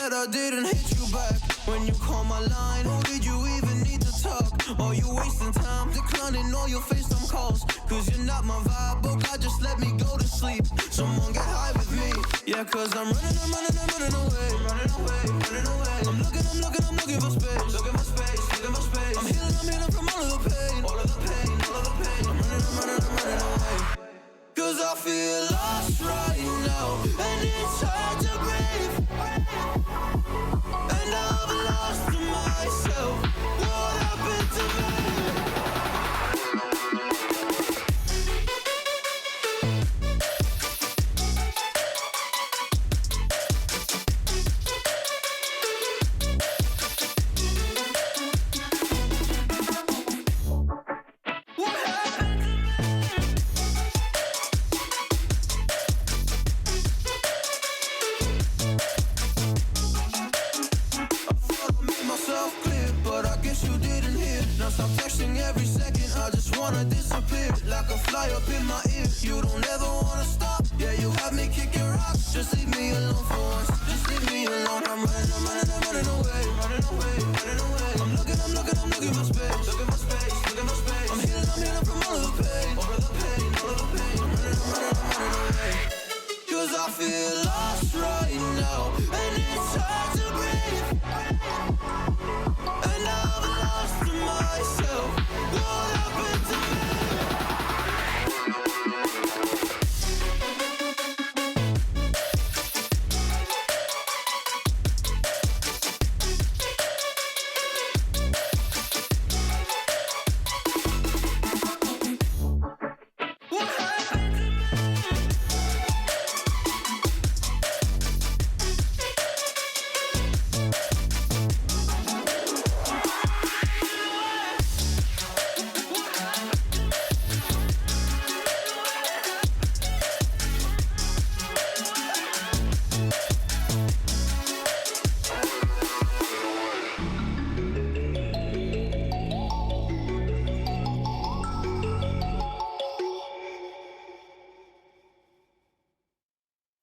that I didn't hit you back when you call my line. Or did you even need to talk? Or you wasting time declining all your FaceTime calls? Cause you're not my vibe, but God just let me go to sleep. Someone get high with me. Yeah, cause I'm running away. I'm looking for space. I'm healing from all of the pain. I'm running away. Cause I feel lost right now, and it's hard to breathe. And I've lost myself. What happened to me? Fly up in my ear, you don't ever wanna stop. Yeah, you have me kicking rocks. Just leave me alone for once. Just leave me alone. I'm running away. I'm looking for space. I'm healing from all of the pain. I'm running away. Cause I feel lost right now, and it's hard to breathe. And I've lost myself. What happened to me?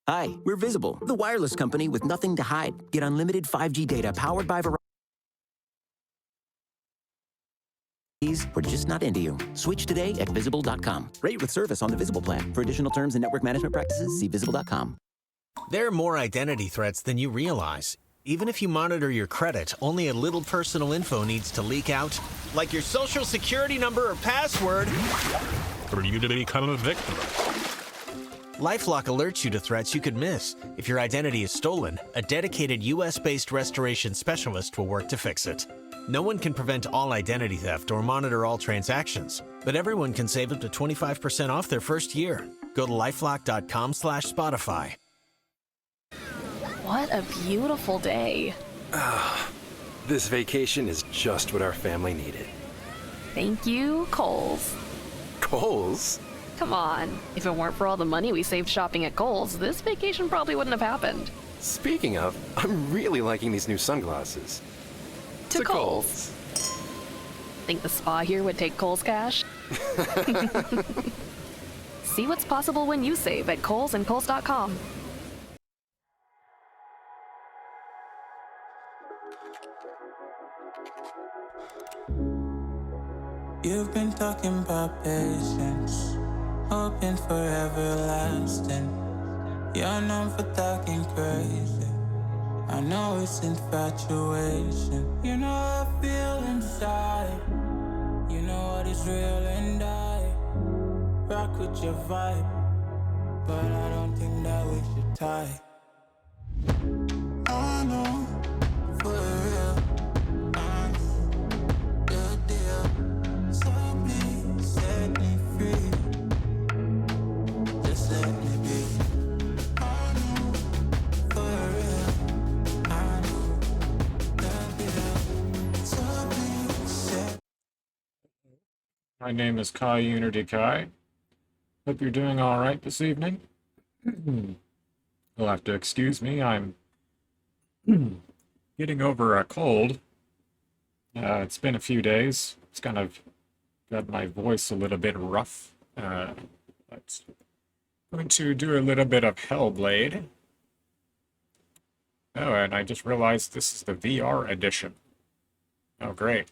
Hi, we're Visible, the wireless company with nothing to hide. Get unlimited 5G data powered by Verizon. We're just not into you. Switch today at Visible.com. Rate with service on the Visible plan. For additional terms and network management practices, see Visible.com. There are more identity threats than you realize. Even if you monitor your credit, only a little personal info needs to leak out, like your social security number or password, for you to become a victim. LifeLock alerts you to threats you could miss. If your identity is stolen, a dedicated US-based restoration specialist will work to fix it. No one can prevent all identity theft or monitor all transactions, but everyone can save up to 25% off their first year. Go to lifelock.com/Spotify. What a beautiful day. This vacation is just what our family needed. Thank you, Kohl's. Kohl's? Come on. If it weren't for all the money we saved shopping at Kohl's, this vacation probably wouldn't have happened. Speaking of, I'm really liking these new sunglasses. To Kohl's. Think the spa here would take Kohl's cash? See what's possible when you save at Kohl's and Kohl's.com. You've been talking about patience, hoping for everlasting. You're known for talking crazy. I know it's infatuation. You know I feel inside. You know what is real and I rock with your vibe, but I don't think that we should tie. I know for real. My name is Kai Unity Kai. Hope you're doing all right this evening. You'll have to excuse me. I'm getting over a cold. It's been a few days. It's kind of got my voice a little bit rough. Let's going to do a little bit of HellBlade. Oh, and I just realized this is the VR edition. Oh, great.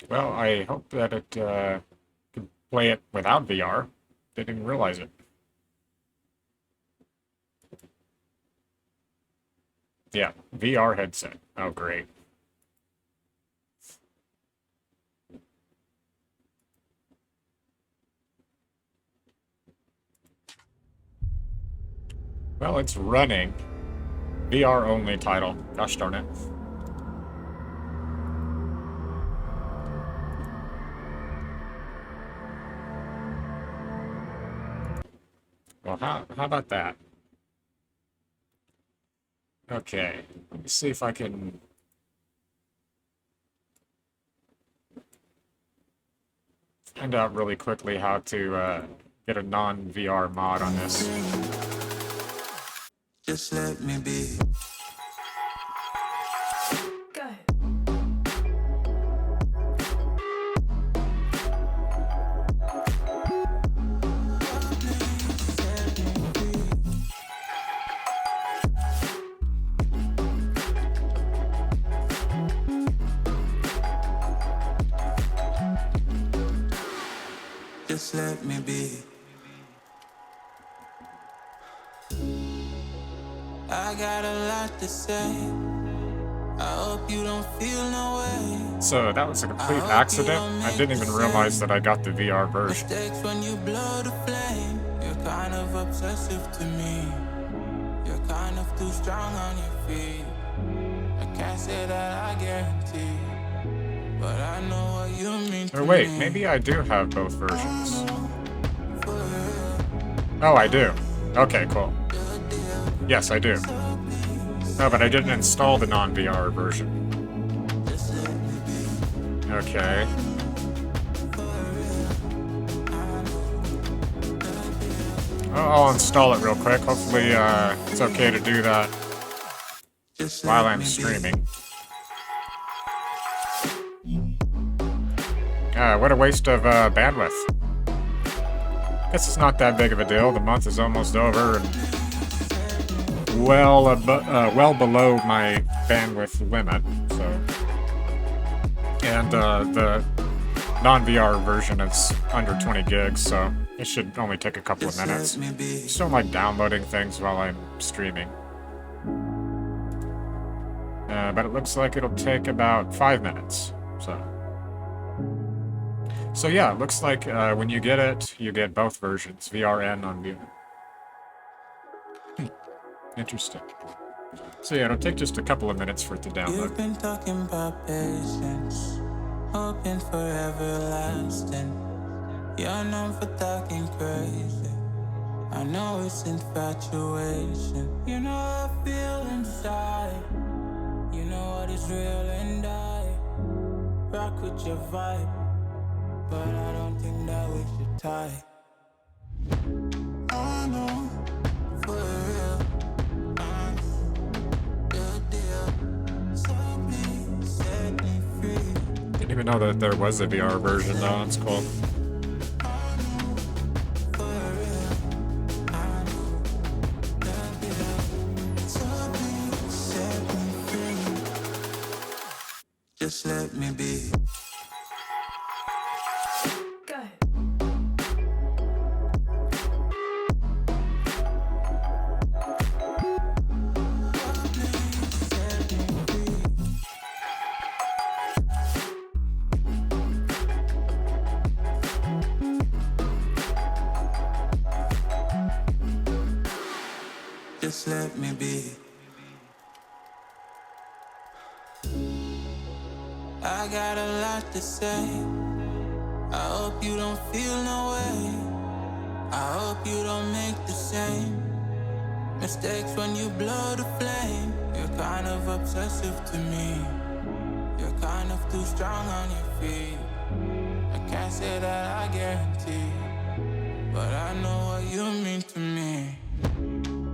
Well, I hope that it can play it without VR. Didn't even realize it. Yeah, VR headset. Oh, great. Well, it's running. VR only title. Gosh darn it. Well, how about that? Okay, let me see if I can find out really quickly how to get a non-VR mod on this. Just let me be. Just let me be. I got a lot to say. I hope you don't feel no way. So that was a complete accident. I didn't even realize that I got the VR version. Mistakes when you blow the flame. You're kind of obsessive to me. You're kind of too strong on your feet. I can't say that I guarantee, but I know what you mean to Or wait, me. maybe I do have both versions. Oh, I do. Okay, cool. Yes, I do. No, but I didn't install the non-VR version. Okay. I'll install it real quick. Hopefully, it's okay to do that while I'm streaming. What a waste of bandwidth. Guess it's not that big of a deal. The month is almost over, and well below my bandwidth limit. So, and the non-VR version is under 20 gigs, so it should only take a couple of minutes. Just don't like downloading things while I'm streaming. But it looks like it'll take about 5 minutes. So yeah, it looks like when you get it, you get both versions, VR and non-VR. Interesting. So yeah, it'll take just a couple of minutes for it to download. You've been talking about patience, hoping for everlasting. You're known for talking crazy. I know it's infatuation. You know I feel inside. You know what is real and I rock with your vibe, but I don't think that we should tie. I know for real. Didn't even know that there was a VR version though, that's cool. Just let me be. Just let me be. I got a lot to say. I hope you don't feel no way. I hope you don't make the same mistakes when you blow the flame. You're kind of obsessive to me. You're kind of too strong on your feet. I can't say that I guarantee, but I know what you mean to me.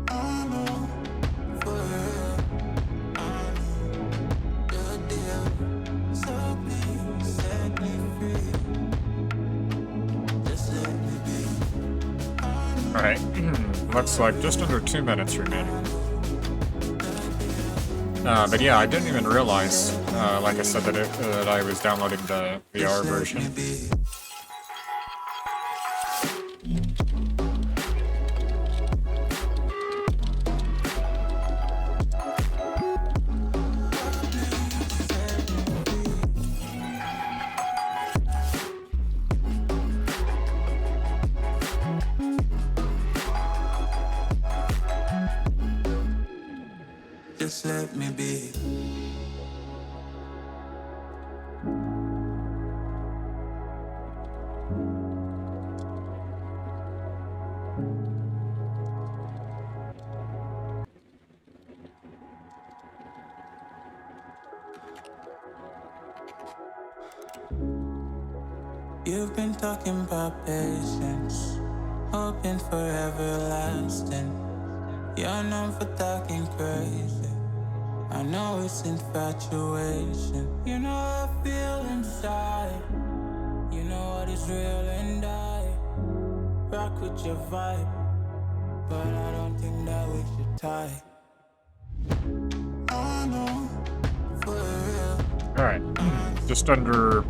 I know for real, I'm your deal. So please set me free. Just let me be. Alright, looks like just under 2 minutes remaining. But yeah, I didn't even realize, like I said, that I was downloading the VR version. Just let me be. You've been talking about patience, hoping for everlasting. You're known for talking crazy. I know it's infatuation. You know I feel inside. You know what is real and I rock with your vibe, but I don't think that we should tie. I know for real. Alright, just under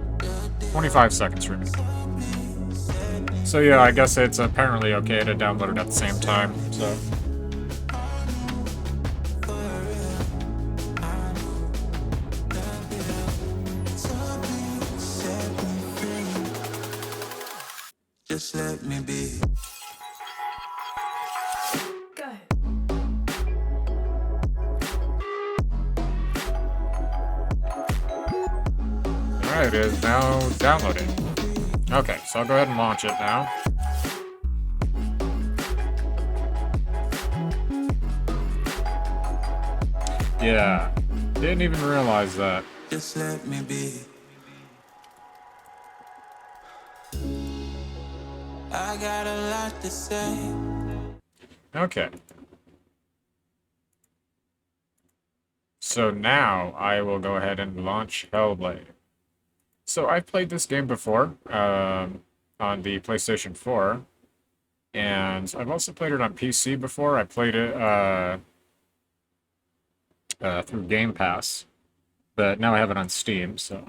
25 seconds remaining. So yeah, I guess it's apparently okay to download it at the same time, so... Just let me be. Go ahead. Alright, it is now downloading. Okay, so I'll go ahead and launch it now. Yeah, didn't even realize that. Just let me be. I got a lot to say. Okay. So now I will go ahead and launch HellBlade. So I've played this game before on the PlayStation 4, and I've also played it on PC before. I played it through Game Pass, but now I have it on Steam, so...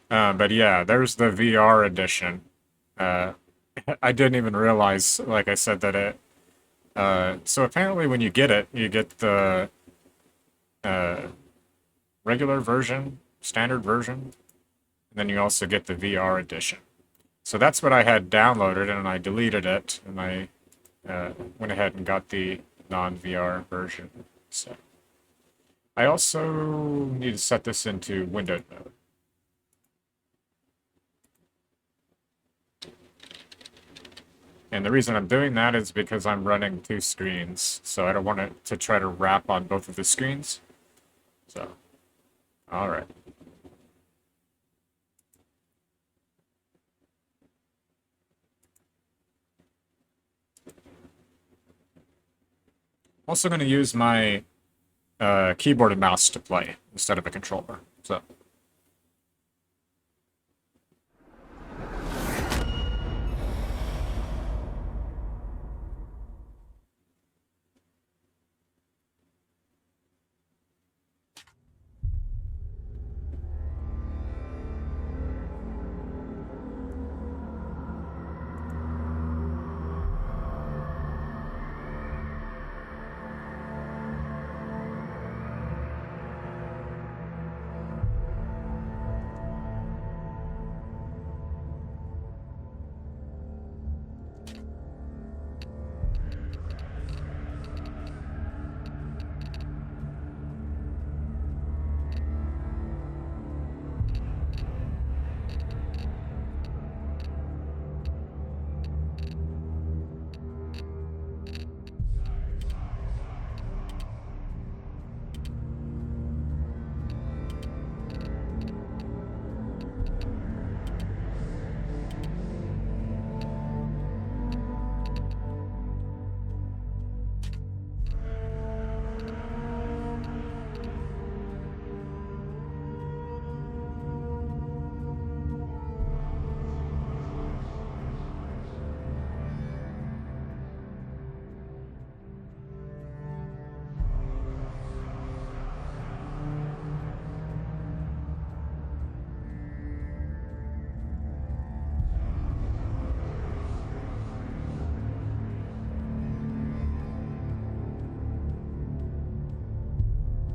but yeah, there's the VR edition. I didn't even realize, like I said, that it... so apparently when you get the regular version, standard version, and then you also get the VR edition. So that's what I had downloaded, and I deleted it, and I went ahead and got the non-VR version. So I also need to set this into windowed mode. And the reason I'm doing that is because I'm running 2 screens, so I don't want it to try to wrap on both of the screens. So, alright. Also going to use my keyboard and mouse to play instead of a controller. So.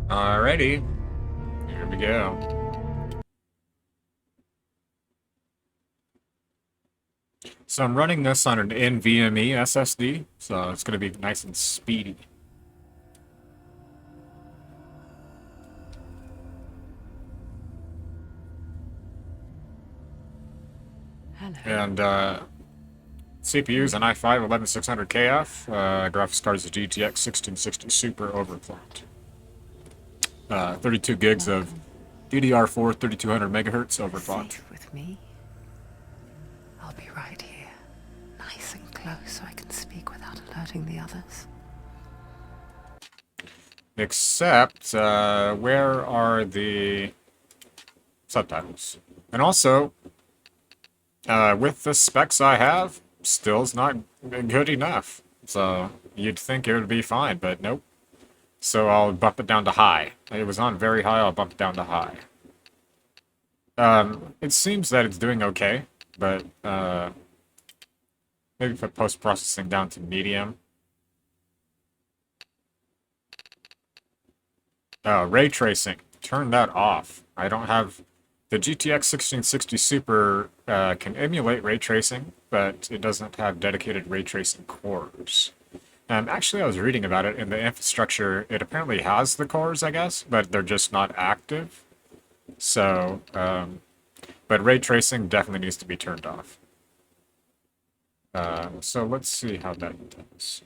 Alrighty. Here we go. So I'm running this on an NVMe SSD, so it's going to be nice and speedy. And CPU's an i5-11600KF. Graphics card is a GTX 1660 Super overclocked. 32 gigs of DDR4 3200 megahertz overclocked. Safe with me. I'll be right here, nice and close, so I can speak without alerting the others. Except, where are the subtitles? And also, with the specs I have, still's not good enough. So you'd think it would be fine, but nope. So I'll bump it down to high. It was on very high, I'll bump it down to high. It seems that it's doing okay, but maybe put post-processing down to medium. Ray tracing, turn that off. I don't have... The GTX 1660 Super can emulate ray tracing, but it doesn't have dedicated ray tracing cores. Actually, I was reading about it in the infrastructure. It apparently has the cores, I guess, but they're just not active. So, but ray tracing definitely needs to be turned off. So let's see how that does.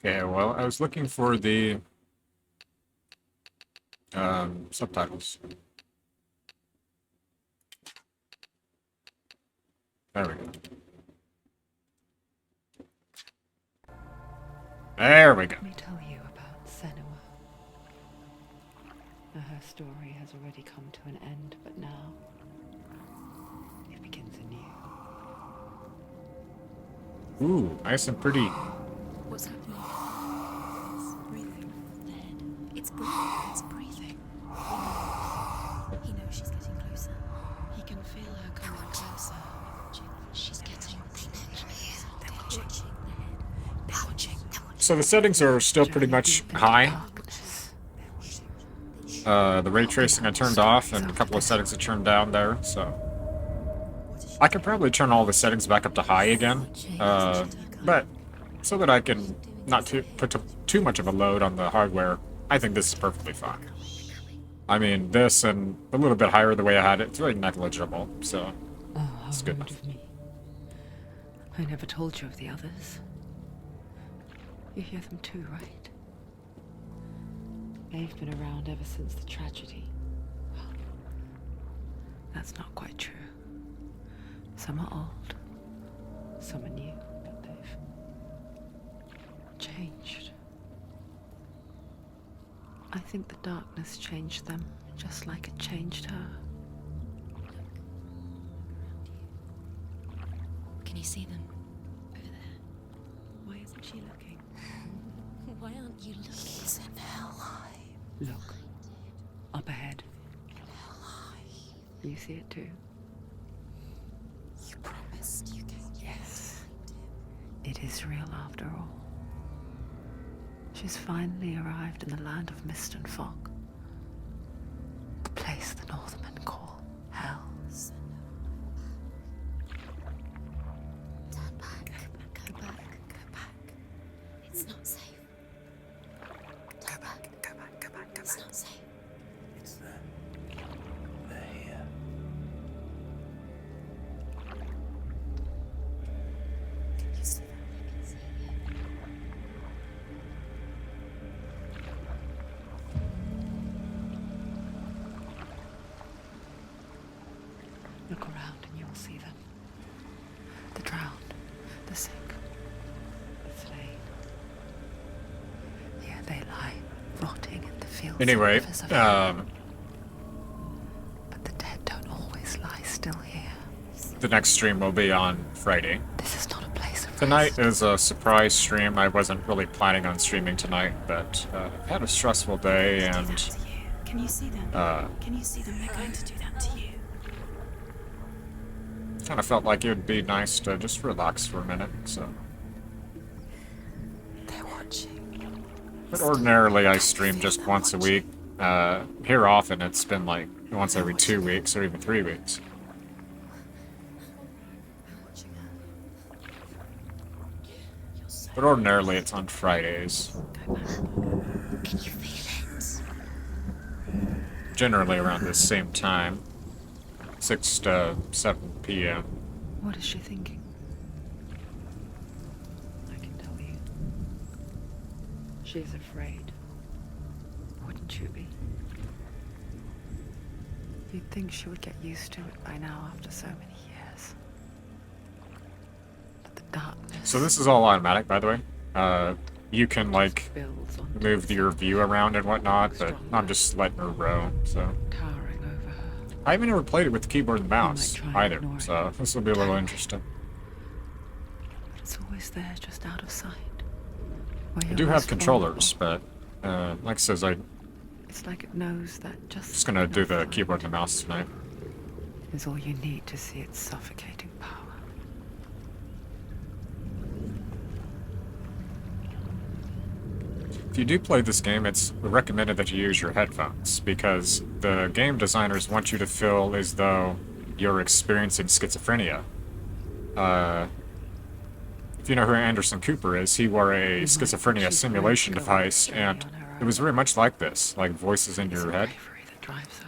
Okay, well, I was looking for the subtitles. There we go. There we go. Let me tell you about Senua. Now, her story has already come to an end, but now it begins anew. Ooh, nice and pretty. What's happening? It's breathing. Dead. It's breathing. It's breathing. He knows she's getting closer. He can feel her coming closer. She's getting closer. They're watching. They're watching. So the settings are still pretty much high. The ray tracing I turned off and a couple of settings I turned down there, so I could probably turn all the settings back up to high again, but so that I can not put too much of a load on the hardware, I think this is perfectly fine. I mean, this and a little bit higher the way I had it, it's really negligible, so it's good enough. I never told you of the others. You hear them too, right? They've been around ever since the tragedy. Well, that's not quite true. Some are old, some are new, but they've changed. I think the darkness changed them, just like it changed her. Can you see them? Over there. Why isn't she looking? Why aren't you looking? He's in hell high. Look, up ahead. Hell high. You see it too? You promised you can. Yes. It is real after all. She's finally arrived in the land of mist and fog. The place the Northmen call hell. Turn back. Go back. Go back. It's not safe. Go back. Go back. Go back. It's not safe. It's them. They're here. Can you see them? I can see you. Look around and you will see them. The drowned, the sick, the slain. Here they lie, rotting in the fields. Anyway, and rivers of hell. But the dead don't always lie still here. the next stream will be on Friday. This is not a place of Tonight is a surprise stream. I wasn't really planning on streaming tonight, but I've had a stressful day and Can you see them? Can you see them? They're going to do that to you. kind of felt like it would be nice to just relax for a minute, so. They're watching. But ordinarily I stream just once a week. Here often it's been like once every 2 weeks or even 3 weeks. But ordinarily it's on Fridays. Can you feel it? Generally around the same time. 6 to 7 p.m. What is she thinking? I can tell you. She's afraid. Wouldn't you be? You'd think she would get used to it by now after so many years. But the darkness So this is all automatic, by the way. You can like builds on move your view around and whatnot, but I'm just letting her roam, so. towering over her. I haven't ever played it with the keyboard and mouse try and either, ignore it. so this will be a little interesting. But it's always there, just out of sight. Where I you're do have most controllers, vulnerable. but like I says, I'm It's like it knows that just gonna do the keyboard and the mouse tonight. is all you need to see its suffocating power. If you do play this game, it's recommended that you use your headphones, because the game designers want you to feel as though you're experiencing schizophrenia. If you know who Anderson Cooper is, he wore a schizophrenia simulation device, and it was very much like this, like voices in your head, Bravery that drives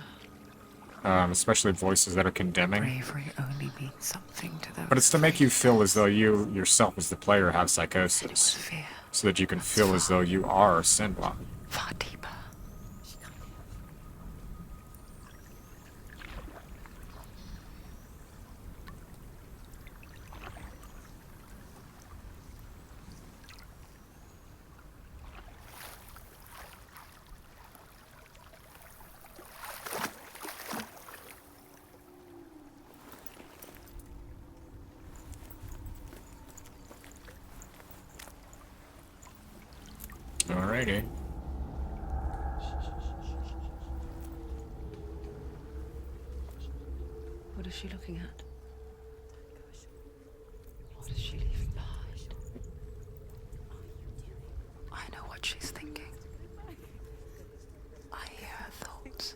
her. especially voices that are condemning. Bravery only means something to those. But it's to make you feel as though you yourself, as the player, have It was psychosis, fear, so that you can feel as though you are Sinbad. far deeper. Alrighty. What is she looking at? What is she leaving behind? I know what she's thinking. I hear her thoughts.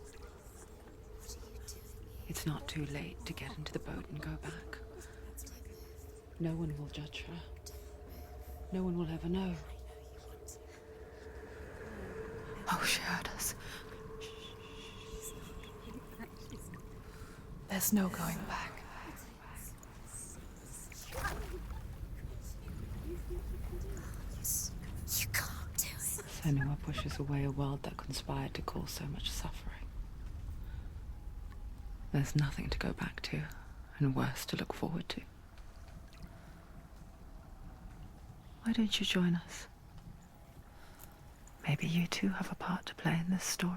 It's not too late to get into the boat and go back. No one will judge her. No one will ever know. Oh, she heard us. There's no going back. You can't do it. Senua pushes away a world that conspired to cause so much suffering. There's nothing to go back to, and worse to look forward to. Why don't you join us? Maybe you too have a part to play in this story.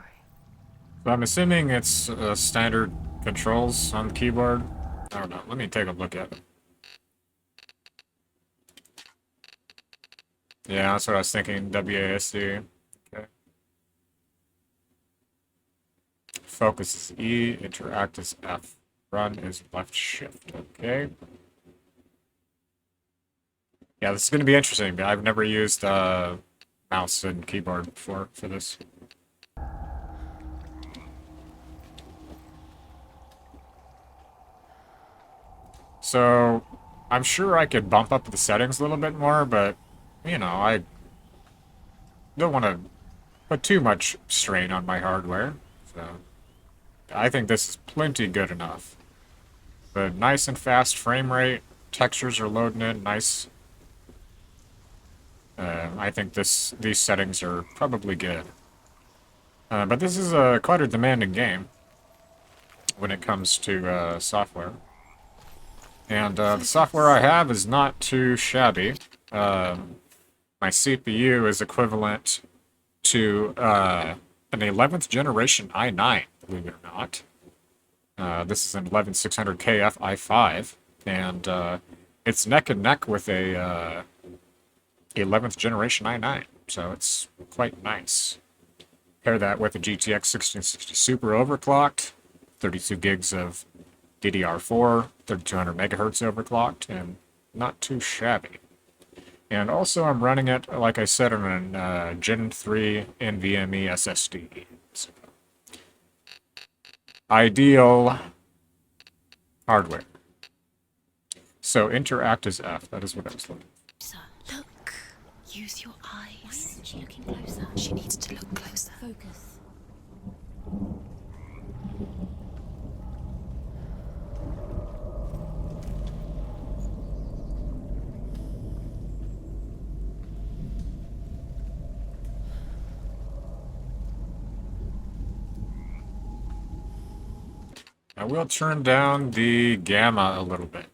So I'm assuming it's standard controls on the keyboard. I don't know. Let me take a look at it. Yeah, that's what I was thinking. WASD. Okay. Focus is E. Interact is F. Run is left shift. Okay. Yeah, this is going to be interesting. But I've never used mouse and keyboard before for this. So, I'm sure I could bump up the settings a little bit more, but, you know, I don't want to put too much strain on my hardware. So, I think this is plenty good enough. But nice and fast frame rate, textures are loading in, nice. I think these settings are probably good. But this is quite a demanding game when it comes to software. And the software I have is not too shabby. My CPU is equivalent to an 11th generation i9, believe it or not. This is an 11600 KF i5, and it's neck and neck with a 11th generation i9, so it's quite nice. Pair that with a GTX 1660 super overclocked, 32 gigs of DDR4, 3200 megahertz overclocked, and not too shabby. And also I'm running it, like I said, on a Gen 3 NVMe SSD. So, ideal hardware. So interact as F, that is what I was looking for. Sir, look. Use your eyes. Why isn't she looking closer? She needs to look closer. Focus. I will turn down the gamma a little bit.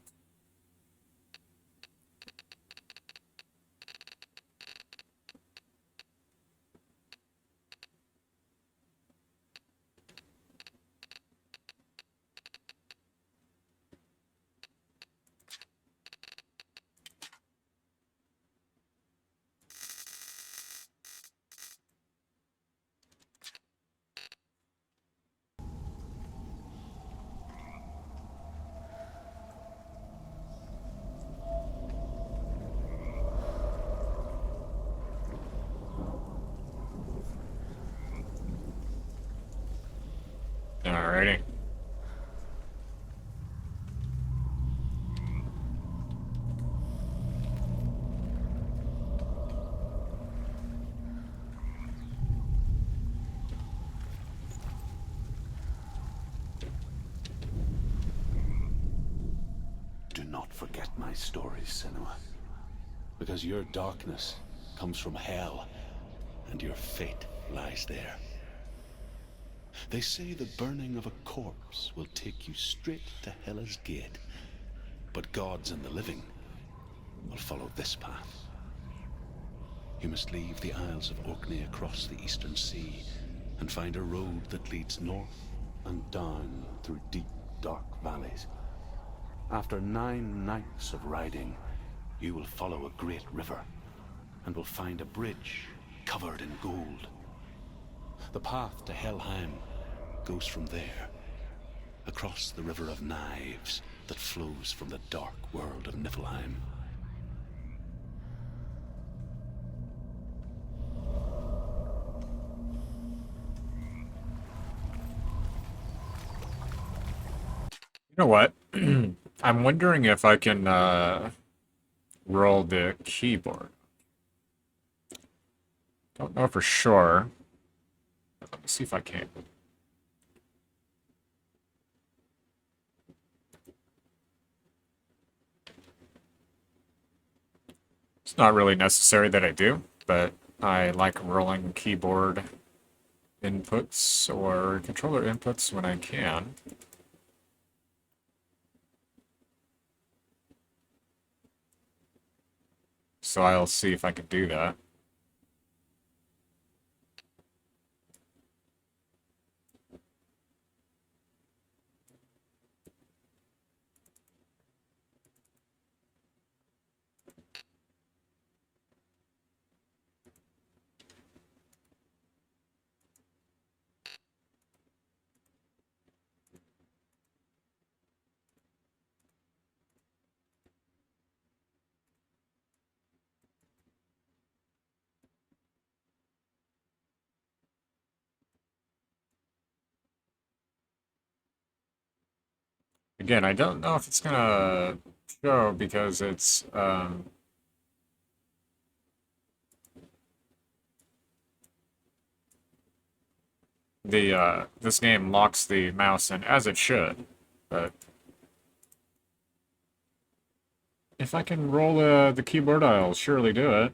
Alrighty. Do not forget my stories, Senua, because your darkness comes from hell, and your fate lies there. They say the burning of a corpse will take you straight to Hela's gate, but gods and the living will follow this path. You must leave the Isles of Orkney across the eastern sea and find a road that leads north and down through deep, dark valleys. After 9 nights of riding, you will follow a great river and will find a bridge covered in gold. The path to Helheim goes from there, across the River of Knives that flows from the dark world of Niflheim. You know what? I'm wondering if I can roll the keyboard. Don't know for sure. Let me see if I can. It's not really necessary that I do, but I like rolling keyboard inputs or controller inputs when I can. So I'll see if I can do that. Again, I don't know if it's gonna show because it's this game locks the mouse in as it should, but if I can roll the keyboard, I'll surely do it.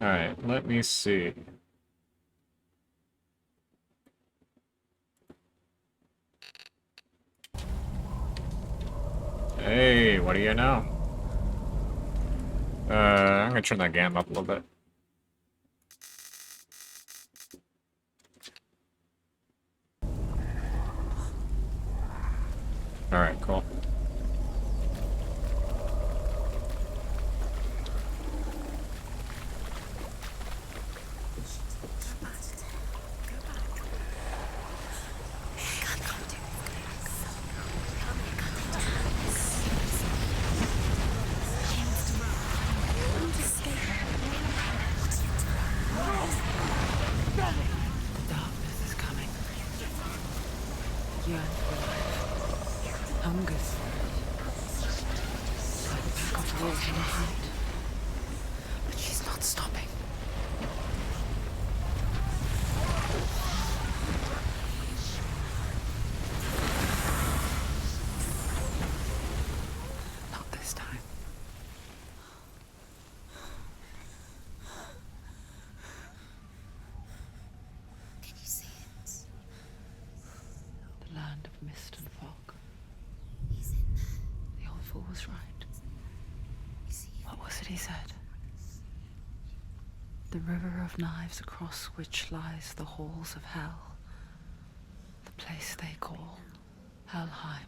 Alright, let me see. Hey, what do you know? I'm gonna turn that gamma up a little bit. Alright, cool. Darkness is coming. Yearn for life. Hungers for it. Like a pack of wolves in a hunt. But she's not stopping. Not this time. Can you see it? The land of mist and fog. He's in there. The old fool was right. You see him? What was it he said? The river of knives across which lies the halls of hell. The place they call Helheim.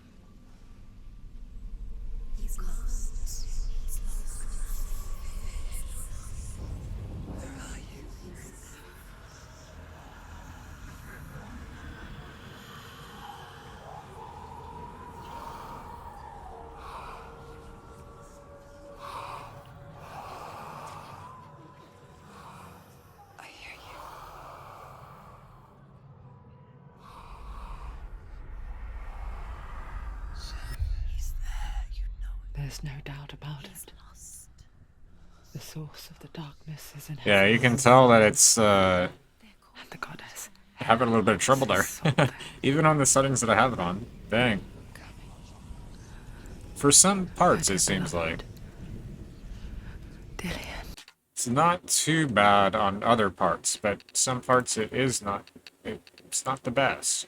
He's lost. He's lost. Where are you? I hear you. He's there, you know it. There's no doubt about He's it. lost. The source of the darkness is in Yeah, heaven. you can tell that it's And the goddess. having a little bit of trouble there. Even on the settings that I have it on. Dang. For some parts, it seems like. Dillian. It's not too bad on other parts, but some parts it is not. It's not the best.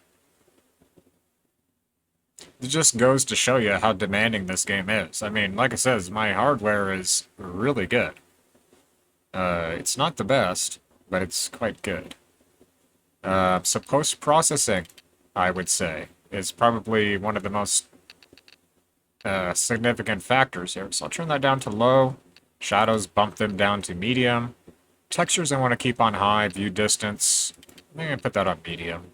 It just goes to show you how demanding this game is. I mean, like I said, my hardware is really good. It's not the best, but it's quite good. So post-processing, I would say, is probably one of the most significant factors here. So I'll turn that down to low. Shadows, bump them down to medium. Textures I want to keep on high. View distance, I'm going to put that on medium.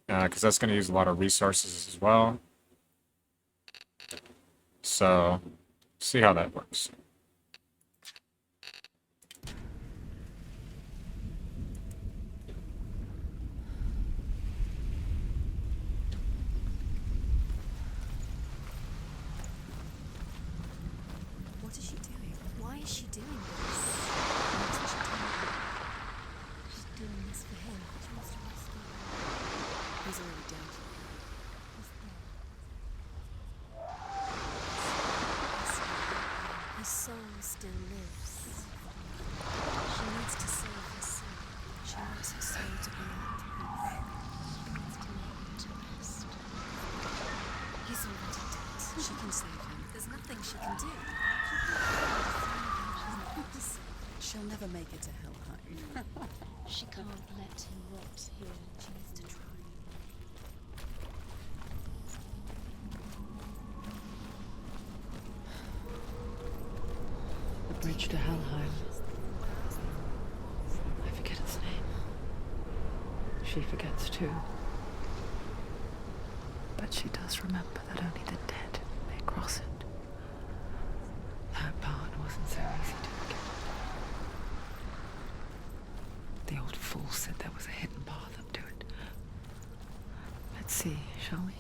Because that's going to use a lot of resources as well. So, see how that works. What is she doing? Why is she doing this? What is she doing? She's doing this for him. She wants to rescue him. He's already dead. He's dead. His soul still lives. She needs to save his soul. She wants her soul to be at peace. She wants to lay him to rest. He's already dead. She can save him. There's nothing she can do. She'll never make it to Helheim. She can't let him rot here. She needs to try. The bridge to Helheim. I forget its name. She forgets too. But she does remember that only the dead may cross it. That part wasn't so easy to forget. The old fool said there was a hidden path up to it. Let's see, shall we?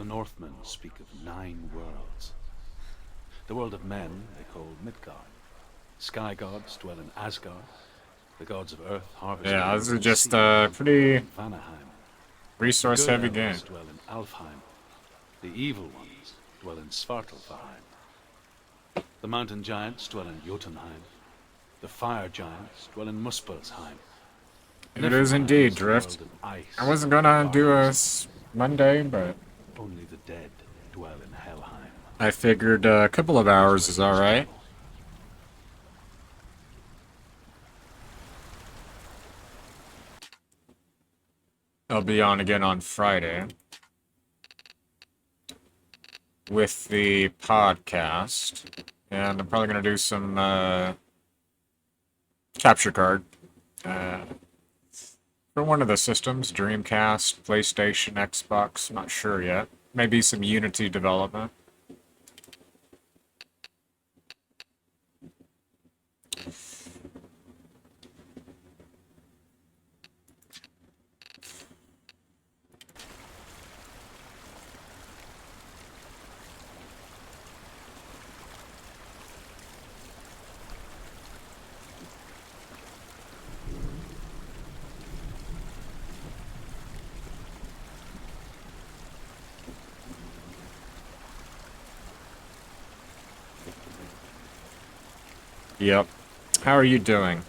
The Northmen speak of 9 worlds. The world of men they call Midgard. Sky gods dwell in Asgard. The gods of earth harvest. Yeah, this is just a pretty Vanaheim. resource-heavy The good game. elves dwell in Alfheim. The evil ones dwell in Svartalfheim. The mountain giants dwell in Jotunheim. The fire giants dwell in Muspelheim. It is indeed, Drift. I wasn't gonna do a Monday, but only the dead dwell in Helheim. I figured a couple of hours is alright. I'll be on again on Friday with the podcast, and I'm probably gonna do some capture card for one of the systems, Dreamcast, PlayStation, Xbox, not sure yet. Maybe some Unity development. Yep. How are you doing?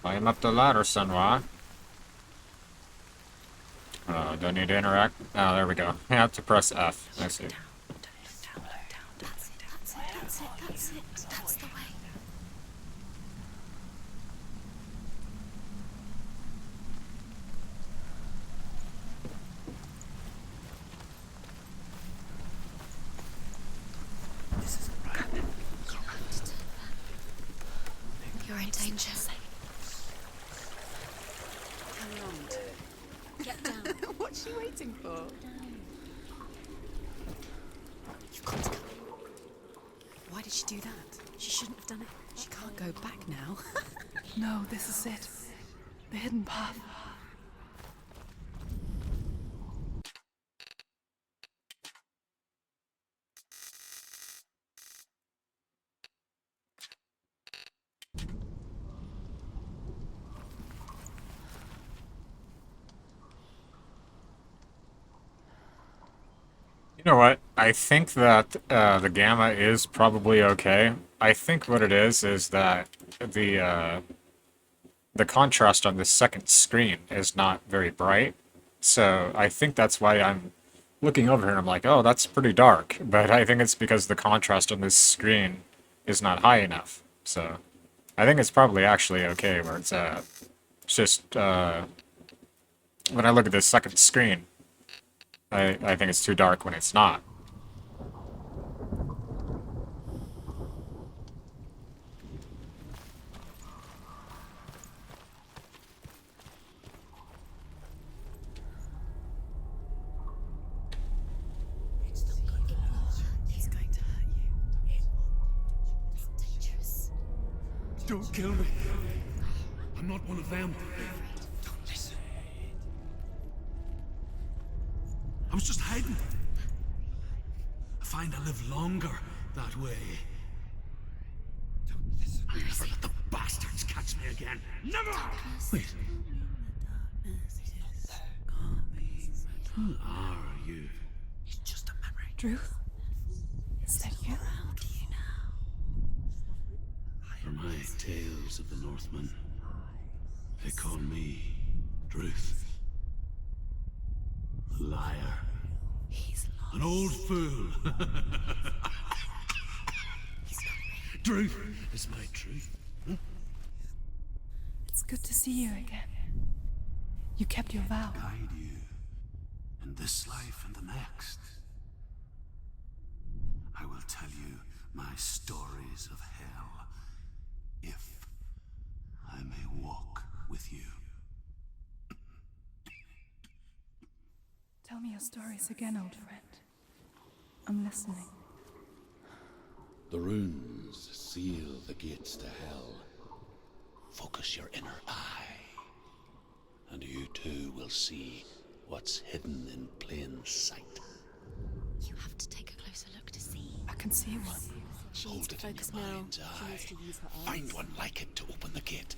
Climb up the ladder, Sunwa. Oh, don't need to interact. Oh, there we go. I have to press F. I see. That's the way. This isn't right. You're in danger. Hang on. Get down. What's she waiting for? You've got to go. Why did she do that? She shouldn't have done it. She can't go back now. No, this is it. The hidden path. You know what? I think that the gamma is probably okay. I think what it is that the contrast on this second screen is not very bright. So I think that's why I'm looking over here and I'm like, oh, that's pretty dark. But I think it's because the contrast on this screen is not high enough. So I think it's probably actually okay where it's at. It's just when I look at this second screen, I think it's too dark when it's not. He's going to hurt you. It's dangerous. Don't kill me. I'm not one of them. Don't listen. I was just hiding. I find I live longer that way. Don't listen. I'll never let the bastards catch me again. Never! Wait. Who are you? It's just a memory. Druth? Is that you? Around you now. For my tales of the Northmen, they call me Druth. A liar. He's lost. An old fool. Truth is my truth. Huh? It's good to see you again. You kept your vow. Guide you in this life and the next. I will tell you my stories of hell, if I may walk with you. Tell me your stories again, old friend. I'm listening. The runes seal the gates to hell. Focus your inner eye, and you too will see what's hidden in plain sight. You have to take a closer look to see. I can see one. She Hold needs to it in focus your now. mind's She eye. needs to use her eyes. Find one like it to open the gate.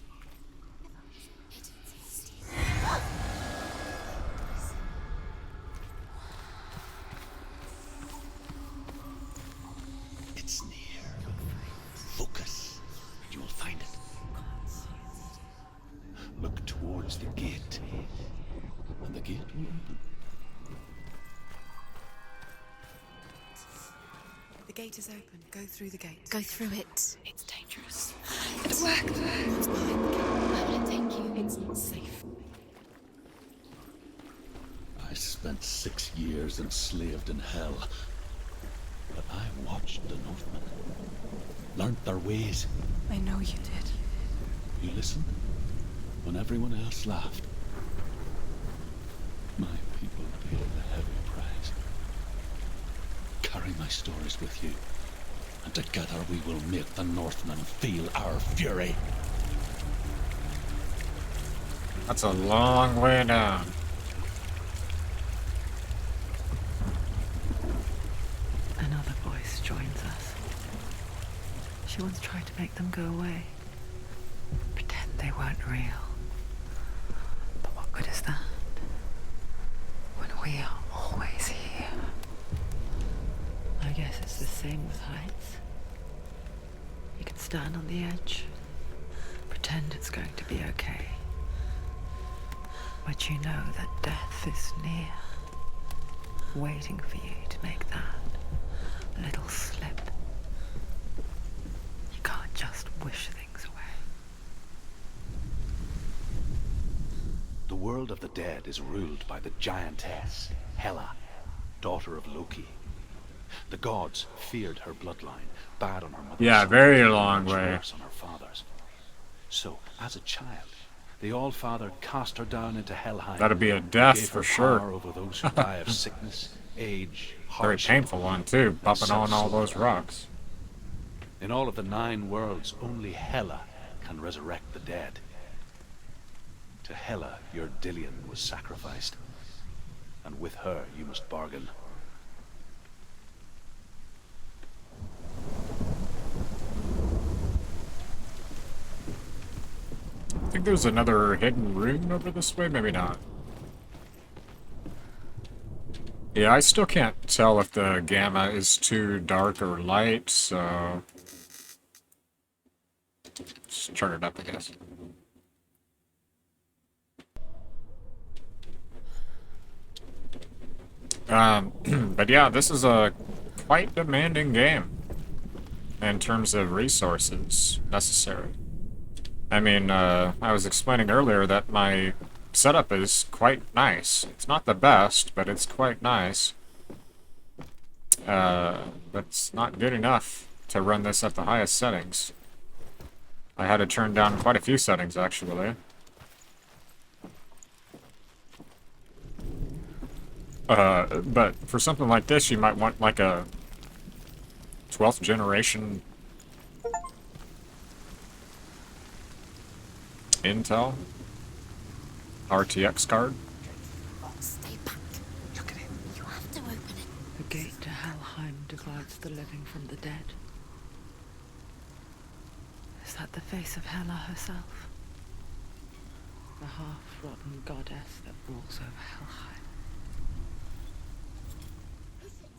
It's near. Focus. You will find it. Look towards the gate, and the gate will open. The gate is open. Go through the gate. Go through it. It's dangerous. It worked. What's behind the gate? Where will it take you? It's not safe. I spent 6 years enslaved in hell, but I watched the Northmen, learnt their ways. I know you did. You listened when everyone else laughed. My people paid a heavy price. Carry my stories with you, and together we will make the Northmen feel our fury. That's a long way down. Another voice joins us. She once tried to make them go away. Pretend they weren't real. But what good is that? When we are always here. I guess it's the same with heights. You can stand on the edge, pretend it's going to be okay. But you know that death is near, waiting for you to make that little slip. You can't just wish things away. The world of the dead is ruled by the giantess, Hela, daughter of Loki. The gods feared her bloodline, bad on her mother's Yeah, side, very long much way. worse on her father's. So, as a child, the All-Father cast her down into Helheim. That'd be a and death gave for her sure. power over those who die of sickness, age, Very hardship, painful one too, bumping on all those rocks. In all of the 9 worlds, only Hela can resurrect the dead. To Hela, your Dillion was sacrificed, and with her you must bargain. I think there's another hidden rune over this way, maybe not. Yeah, I still can't tell if the gamma is too dark or light, so just turn it up, I guess. But yeah, this is a quite demanding game in terms of resources necessary. I mean, I was explaining earlier that my setup is quite nice. It's not the best, but it's quite nice. But it's not good enough to run this at the highest settings. I had to turn down quite a few settings, actually. But for something like this, you might want like a 12th generation Intel RTX card. Stay back. Look at it. You have to open it. The gate to Helheim divides the living from the dead. Is that the face of Hela herself? The half-rotten goddess that rules over Helheim.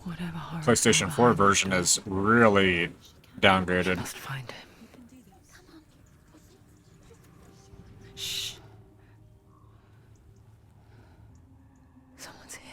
Whatever horror PlayStation 4 version is really downgraded. must find him. Shh. Someone's here.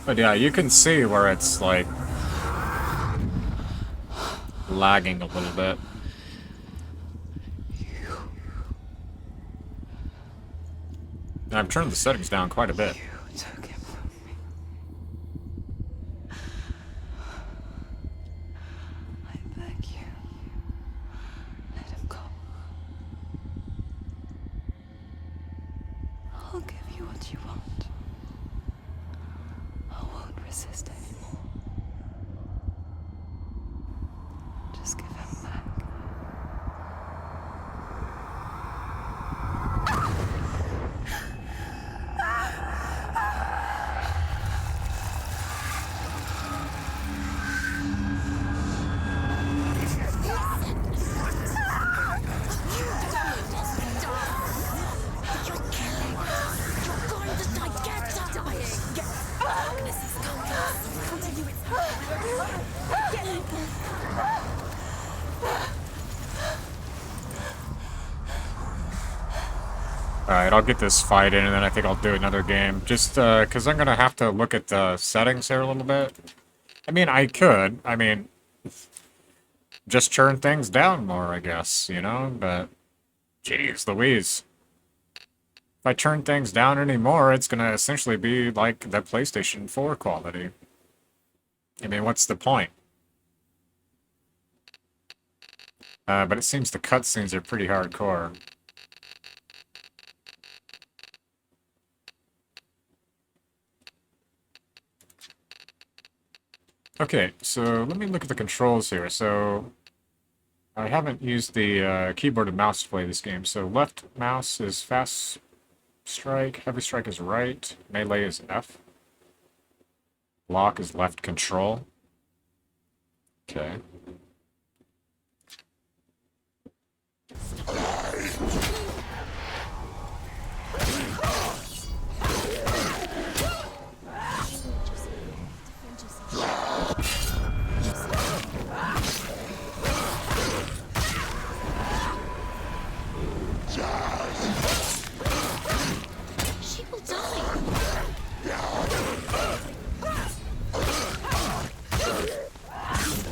But yeah, you can see where it's like lagging a little bit. And I've turned the settings down quite a bit. I'll give you what you want. I won't resist anymore. Just give him back. Alright, I'll get this fight in and then I think I'll do another game. Just, because I'm going to have to look at the settings here a little bit. I mean, I could. I mean, just turn things down more, I guess, you know? But, jeez Louise. If I turn things down anymore, it's going to essentially be like the PlayStation 4 quality. I mean, what's the point? But it seems the cutscenes are pretty hardcore. Okay, so let me look at the controls here. So, I haven't used the keyboard and mouse to play this game. So, left mouse is fast strike, heavy strike is right, melee is F. Lock is left control. Okay. She will die.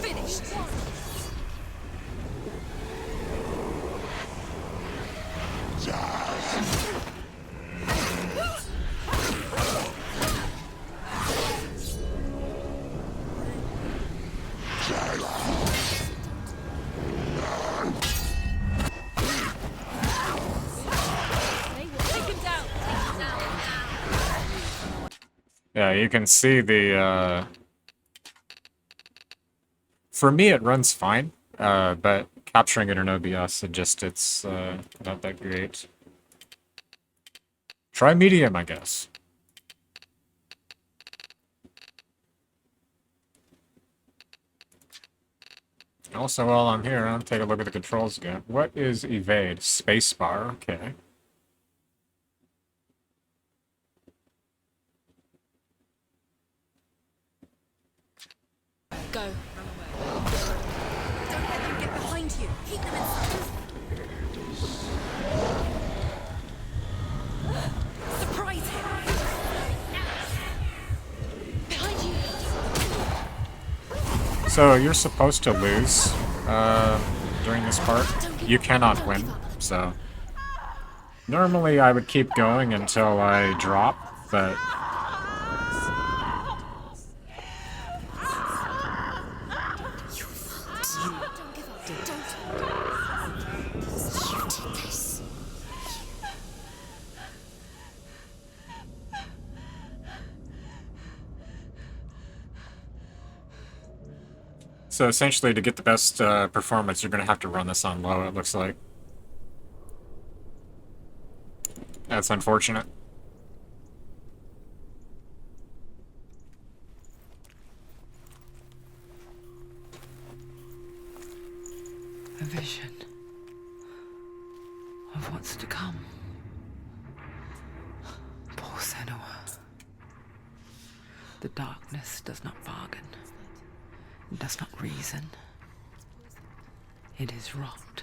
Finished. Yeah, you can see the, for me it runs fine, but capturing it in OBS, it's not that great. Try medium, I guess. Also, while I'm here, I'll take a look at the controls again. What is evade? Spacebar, okay. Go. Run away. Don't let them get behind you. Keep them inside. Surprise him. Behind you. So you're supposed to lose during this part. You cannot win, so... Normally I would keep going until I drop, but... So essentially, to get the best performance, you're going to have to run this on low, it looks like. That's unfortunate. A vision of what's to come. Poor Senua. The darkness does not bargain. It does not reason. It is rot.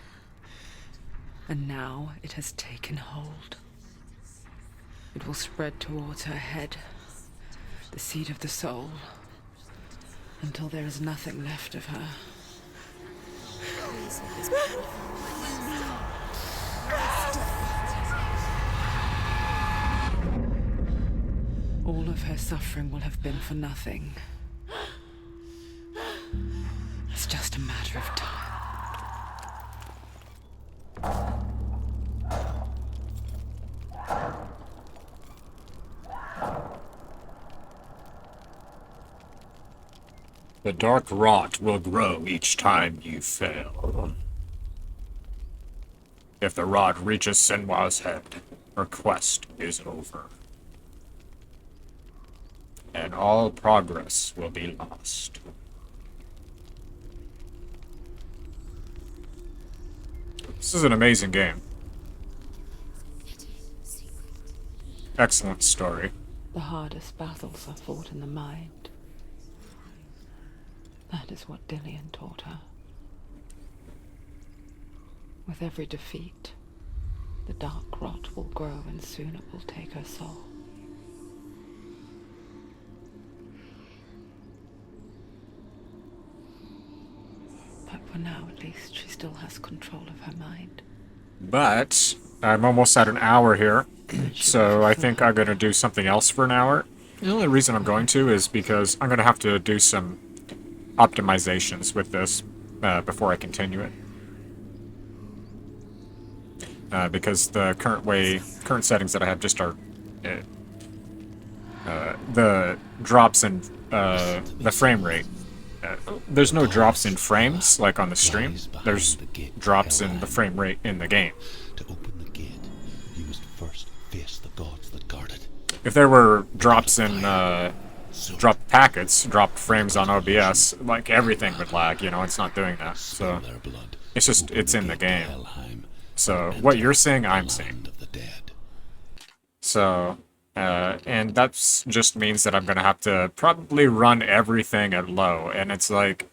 And now it has taken hold. It will spread towards her head, The seed of the soul. Until there is nothing left of her. All of her suffering will have been for nothing. It's just a matter of time. The dark rot will grow each time you fail. If the rod reaches Senwa's head, her quest is over. And all progress will be lost. This is an amazing game. Excellent story. The hardest battles are fought in the mind. That is what Dillian taught her. With every defeat, the dark rot will grow and soon it will take her soul. But for now, at least, she still has control of her mind. But I'm almost at an hour here, so I think I'm going to do something else for an hour. The only reason I'm going to is because I'm going to have to do some optimizations with this before I continue it. Because the current settings that I have just are the drops in the frame rate. There's no drops in frames like on the stream. There's drops in the frame rate in the game. To open the gate, you must first face the gods that guard it. If there were drops in dropped packets, dropped frames on OBS, like everything would lag, you know, it's not doing that. So it's just, it's in the game. So what you're seeing, I'm seeing. So, and that just means that I'm going to have to probably run everything at low. And it's like,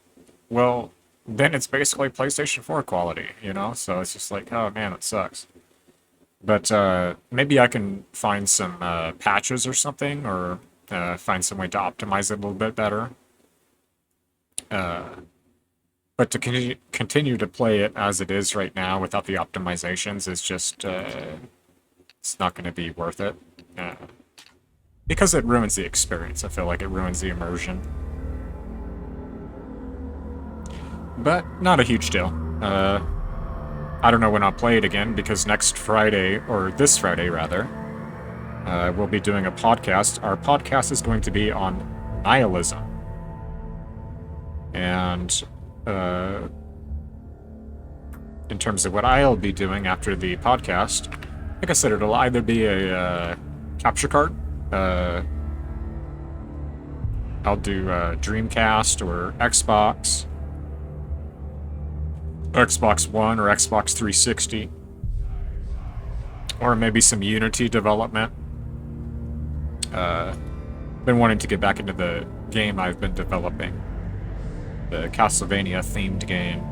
well, then it's basically PlayStation 4 quality, you know? So it's just like, oh man, it sucks. But maybe I can find some patches or something, or find some way to optimize it a little bit better. But to continue to play it as it is right now without the optimizations is just, it's not going to be worth it. Because it ruins the experience. I feel like it ruins the immersion. But not a huge deal. I don't know when I'll play it again, because next Friday, or this Friday rather, we'll be doing a podcast. Our podcast is going to be on nihilism. And in terms of what I'll be doing after the podcast, like I said, it'll either be a capture card. I'll do Dreamcast or Xbox One or Xbox 360. Or maybe some Unity development. Been wanting to get back into the game I've been developing. The Castlevania themed game.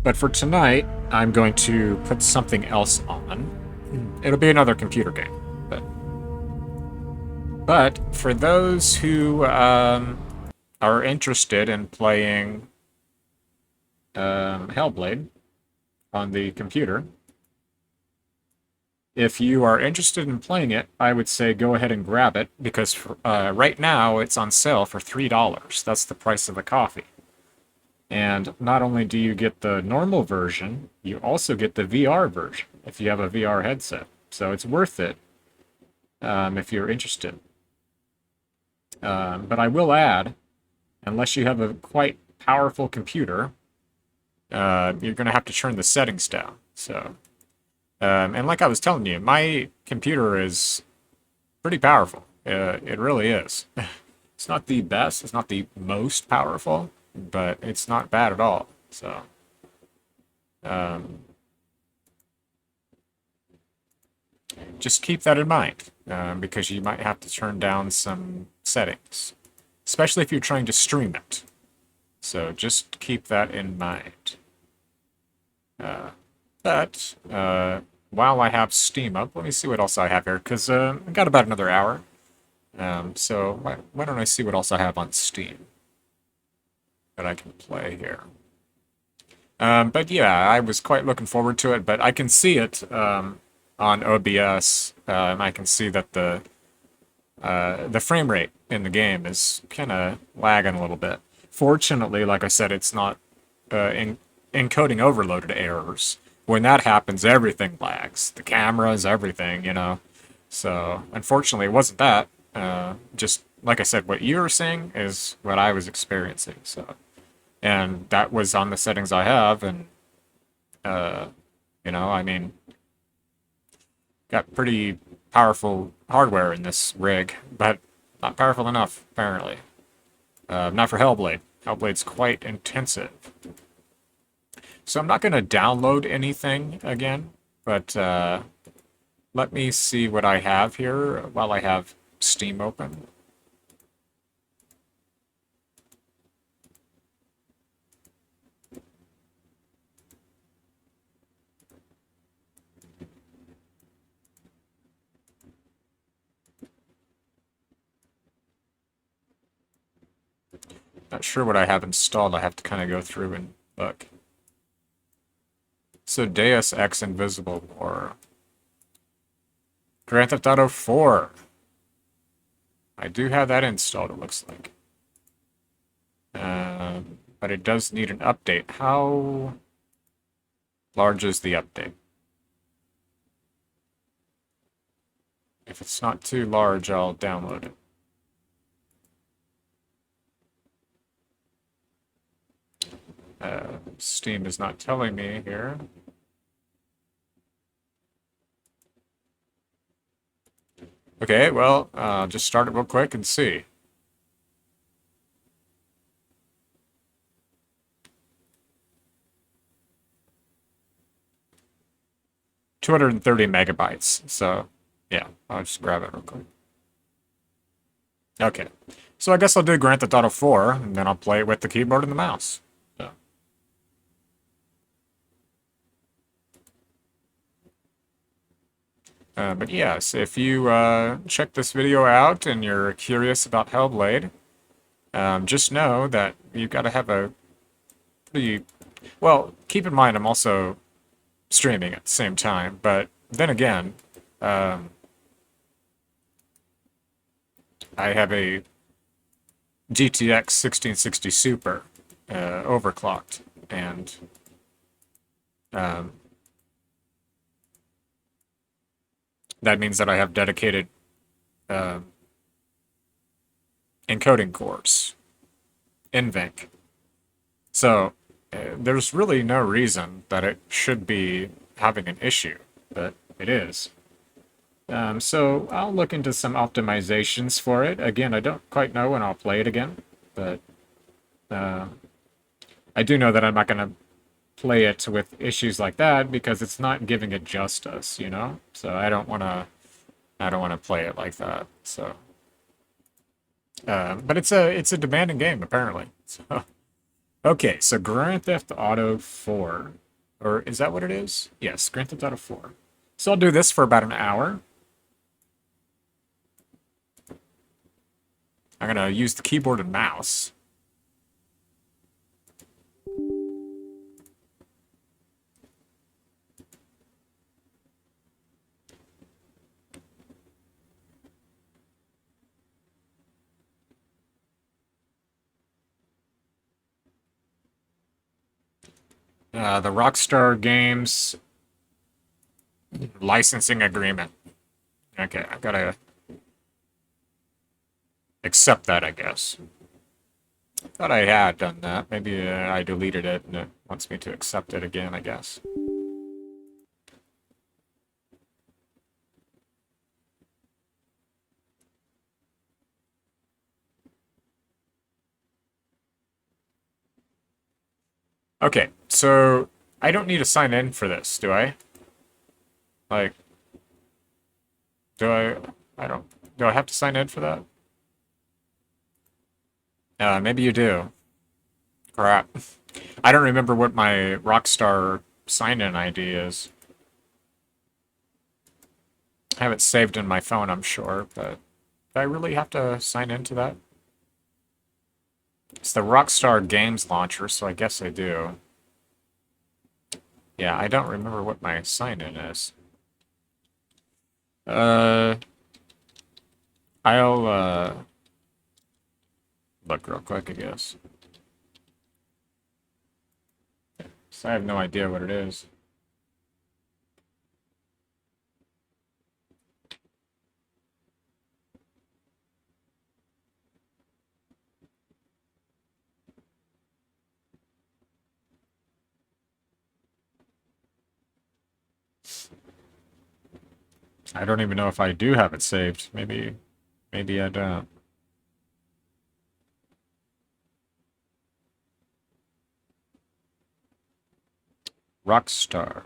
But for tonight, I'm going to put something else on. It'll be another computer game. But for those who are interested in playing HellBlade on the computer, if you are interested in playing it, I would say go ahead and grab it, because right now it's on sale for $3. That's the price of the coffee. And not only do you get the normal version, you also get the VR version if you have a VR headset. So it's worth it if you're interested. But I will add, unless you have a quite powerful computer, you're going to have to turn the settings down. So, and like I was telling you, my computer is pretty powerful. It really is. It's not the best, it's not the most powerful, but it's not bad at all. So, just keep that in mind, because you might have to turn down some settings, especially if you're trying to stream it. So just keep that in mind. But while I have Steam up, let me see what else I have here, because I've got about another hour. So why don't I see what else I have on Steam that I can play here. But yeah, I was quite looking forward to it, but I can see it on OBS, and I can see that the frame rate in the game is kind of lagging a little bit. Fortunately, like I said, it's not encoding overloaded errors. When that happens, everything lags. The cameras, everything, you know. So, unfortunately, it wasn't that. Just, like I said, what you were seeing is what I was experiencing, so. And that was on the settings I have, and, you know, I mean, got pretty powerful hardware in this rig, but not powerful enough, apparently. Not for HellBlade. HellBlade's quite intensive. So I'm not going to download anything again, but let me see what I have here while I have Steam open. Not sure what I have installed. I have to kind of go through and look. So Deus Ex Invisible or Grand Theft Auto 4. I do have that installed, it looks like. But it does need an update. How large is the update? If it's not too large, I'll download it. Steam is not telling me here. Okay, well, just start it real quick and see. $230 megabytes, so yeah, I'll just grab it real quick. Okay, so I guess I'll do Grand Theft Auto 4, and then I'll play it with the keyboard and the mouse. So. But yes, if you check this video out and you're curious about HellBlade, just know that you've got to have a pretty... Well, keep in mind I'm also streaming at the same time, but then again, I have a GTX 1660 Super overclocked, and that means that I have dedicated encoding cores, NVENC. So there's really no reason that it should be having an issue, but it is. So I'll look into some optimizations for it. Again, I don't quite know when I'll play it again, but I do know that I'm not going to play it with issues like that because it's not giving it justice, you know? So I don't want to play it like that. So but it's a demanding game apparently. So okay, so Grand Theft Auto 4, or is that what it is? Yes, Grand Theft Auto 4. So I'll do this for about an hour. I'm going to use the keyboard and mouse. The Rockstar Games licensing agreement. Okay, I gotta accept that, I guess. Thought I had done that. Maybe I deleted it and it wants me to accept it again, I guess. Okay, so I don't need to sign in for this, do I? Like, do I have to sign in for that? Maybe you do. Crap. I don't remember what my Rockstar sign-in ID is. I have it saved in my phone, I'm sure, but do I really have to sign into that? It's the Rockstar Games launcher, so I guess I do. Yeah, I don't remember what my sign-in is. I'll look real quick, I guess. So I have no idea what it is. I don't even know if I do have it saved. Maybe I don't. Rockstar.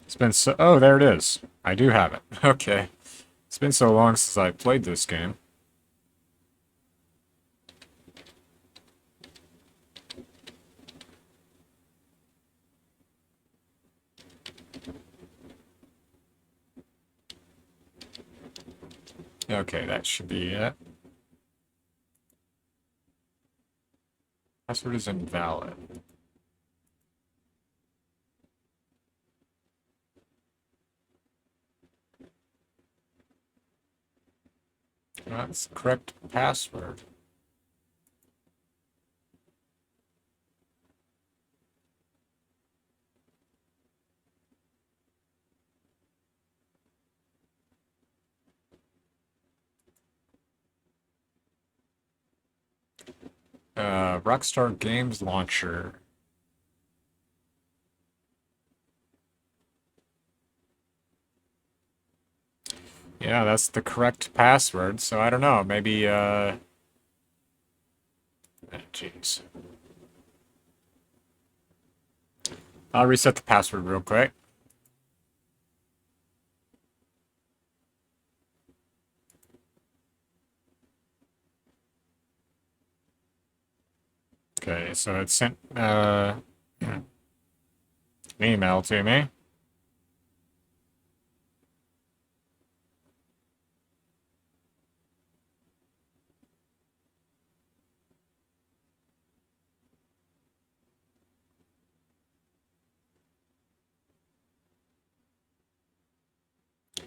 It's been so... Oh, there it is. I do have it. Okay. It's been so long since I played this game. Okay, that should be it. Password is invalid. That's the correct password. Rockstar Games Launcher. Yeah, that's the correct password, so I don't know, maybe, jeez. I'll reset the password real quick. Okay, so it sent, an email to me.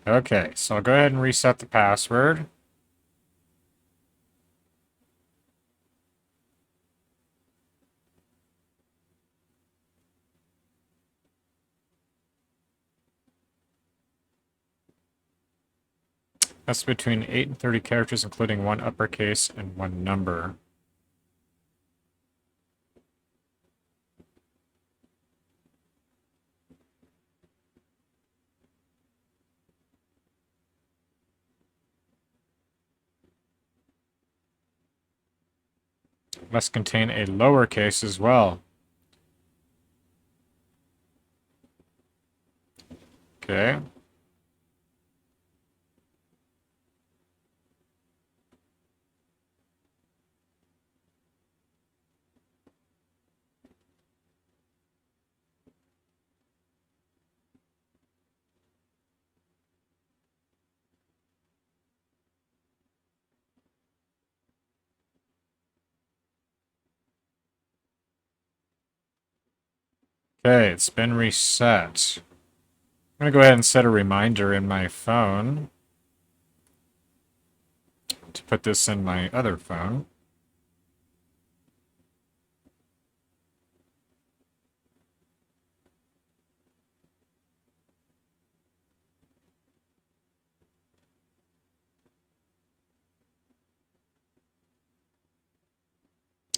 Okay, so I'll go ahead and reset the password. That's between 8 and 30 characters, including one uppercase and one number. Must contain a lowercase as well. Okay. Okay, it's been reset. I'm going to go ahead and set a reminder in my phone to put this in my other phone.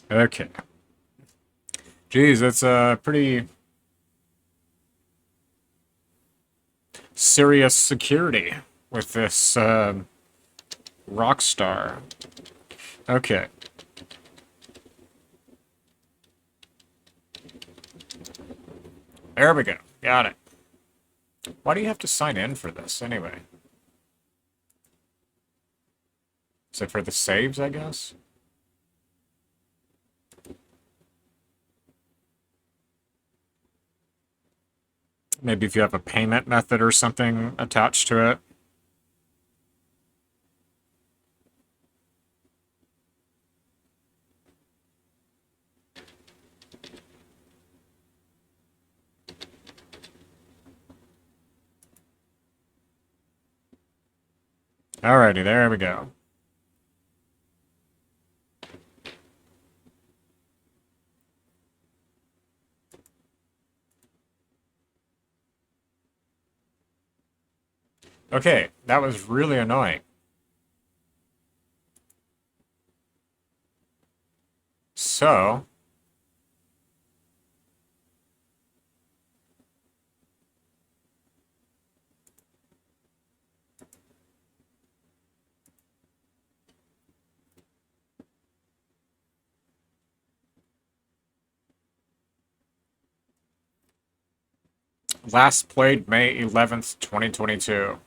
Okay. Geez, that's a pretty serious security with this Rockstar. Okay. There we go. Got it. Why do you have to sign in for this anyway? Is it for the saves, I guess? Maybe if you have a payment method or something attached to it. Alrighty, there we go. Okay, that was really annoying. So, last played May 11th, 2022.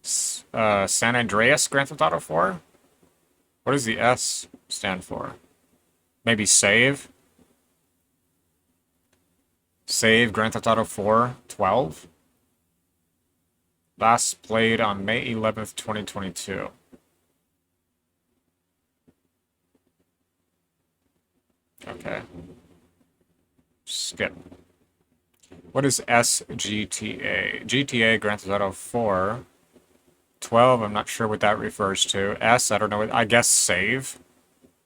San Andreas Grand Theft Auto 4? What does the S stand for? Maybe save? Save Grand Theft Auto 4 12? Last played on May 11th, 2022. Okay. Skip. What is SGTA? GTA Grand Theft Auto 4 12, I'm not sure what that refers to. S, I don't know what, I guess save.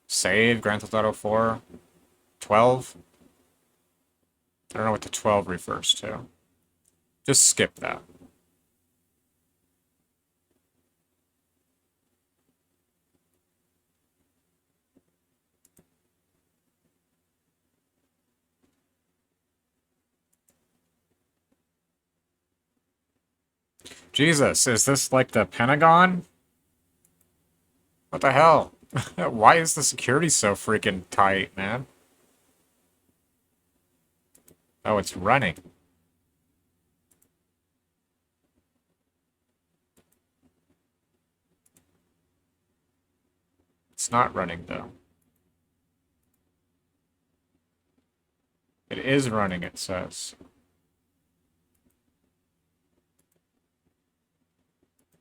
Save Grand Theft Auto 4 12. I don't know what the 12 refers to. Just skip that. Jesus, is this like the Pentagon? What the hell? Why is the security so freaking tight, man? Oh, it's running. It's not running, though. It is running, it says.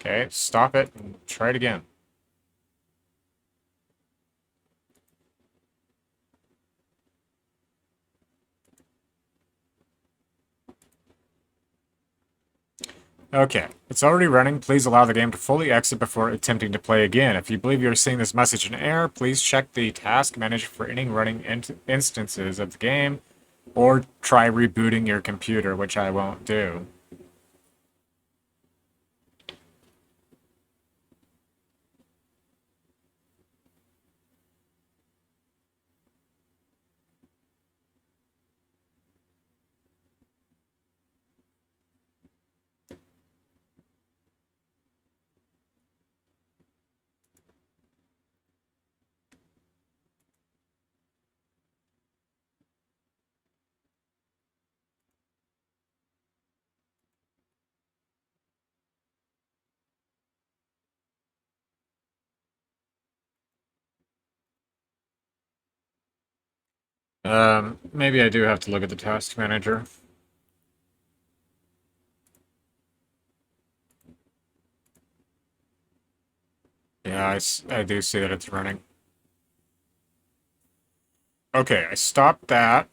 Okay, stop it and try it again. Okay, it's already running. Please allow the game to fully exit before attempting to play again. If you believe you're seeing this message in error, please check the task manager for any running instances of the game, or try rebooting your computer, which I won't do. Maybe I do have to look at the task manager. Yeah, I do see that it's running. Okay, I stopped that.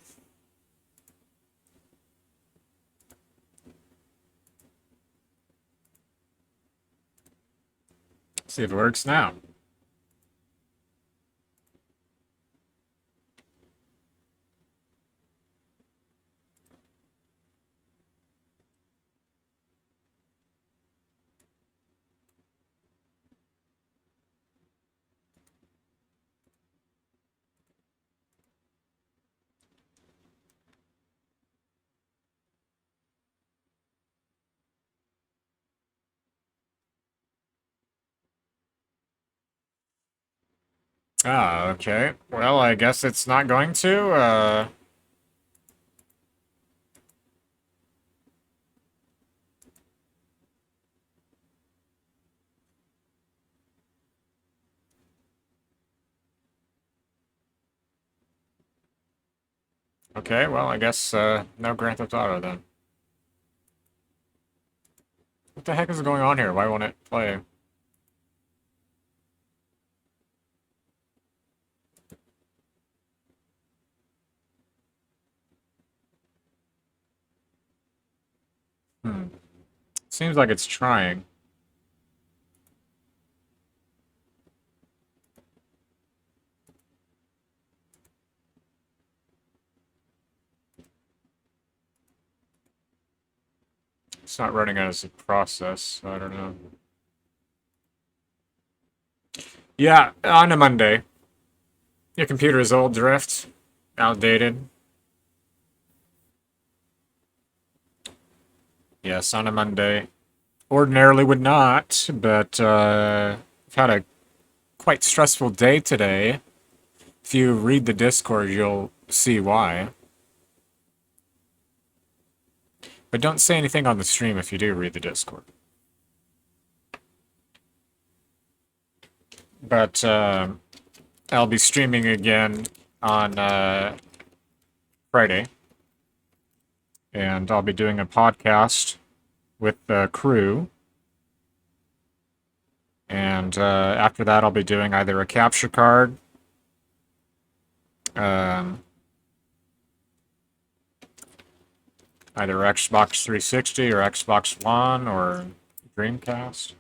See if it works now. Ah, okay. Well, I guess it's not going to. Okay, well, I guess no Grand Theft Auto then. What the heck is going on here? Why won't it play? Seems like it's trying. It's not running as a process, so I don't know. Yeah, on a Monday. Your computer is old, Drift. Outdated. Yes, on a Monday. Ordinarily would not, but I've had a quite stressful day today. If you read the Discord, you'll see why. But don't say anything on the stream if you do read the Discord. But I'll be streaming again on Friday. And I'll be doing a podcast with the crew. And after that, I'll be doing either a capture card, either Xbox 360 or Xbox One or Dreamcast.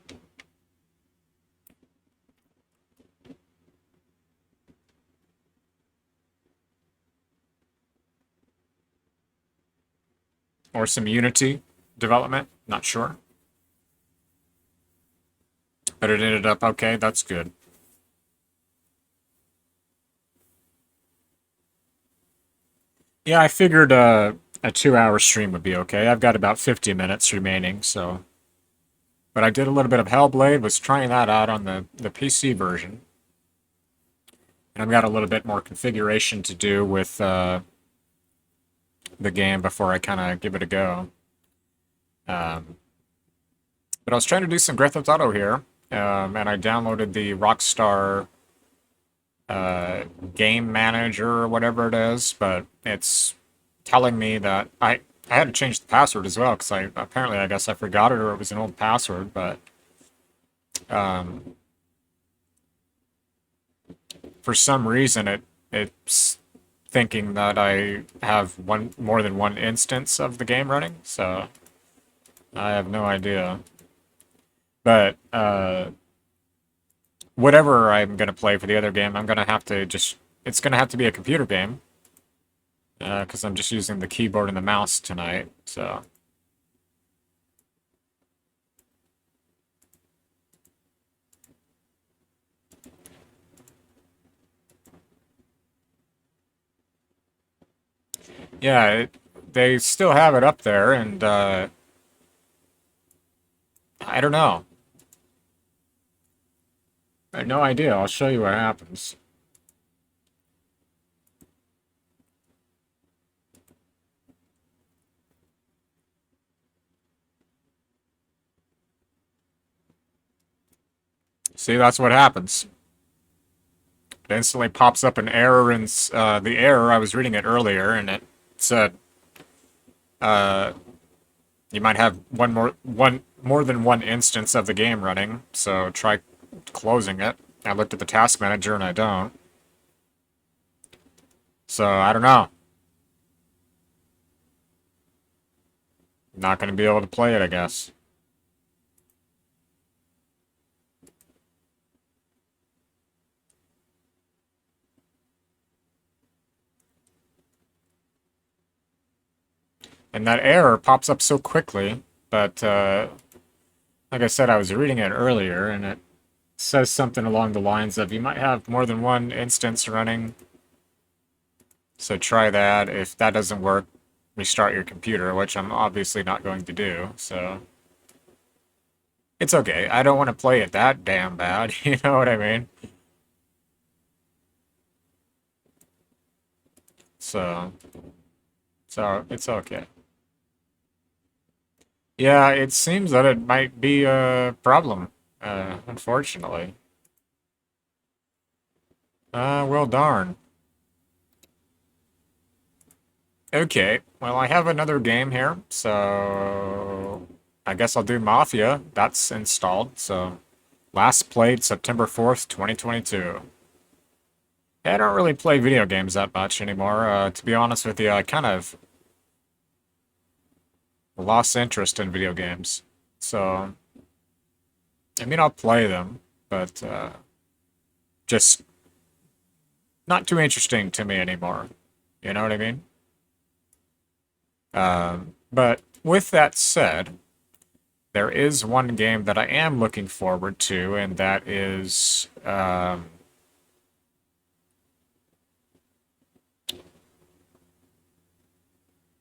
Or some Unity development, not sure. But it ended up okay, that's good. Yeah, I figured a 2-hour stream would be okay. I've got about 50 minutes remaining, so. But I did a little bit of HellBlade, was trying that out on the PC version. And I've got a little bit more configuration to do with the game before I kind of give it a go. But I was trying to do some Grand Theft Auto here, and I downloaded the Rockstar game manager or whatever it is, but it's telling me that I had to change the password as well, because apparently I guess I forgot it or it was an old password, but for some reason it's thinking that I have more than one instance of the game running, so I have no idea. But whatever I'm gonna play for the other game, I'm gonna have to it's gonna have to be a computer game, because I'm just using the keyboard and the mouse tonight, so. Yeah, they still have it up there, and I don't know. I have no idea. I'll show you what happens. See, that's what happens. It instantly pops up an error in the error. I was reading it earlier, and it said you might have more than one instance of the game running, so try closing it. I looked at the task manager and I don't. So I don't know. Not going to be able to play it, I guess. And that error pops up so quickly, but like I said, I was reading it earlier, and it says something along the lines of you might have more than one instance running. So try that. If that doesn't work, restart your computer, which I'm obviously not going to do, so. It's okay. I don't want to play it that damn bad, you know what I mean? So it's okay. Yeah, it seems that it might be a problem, unfortunately. Well darn. Okay, well, I have another game here, so I guess I'll do Mafia. That's installed, so last played September 4th, 2022. Yeah, I don't really play video games that much anymore. To be honest with you, I kind of lost interest in video games. So, I mean, I'll play them, but just not too interesting to me anymore. You know what I mean? But with that said, there is one game that I am looking forward to, and that is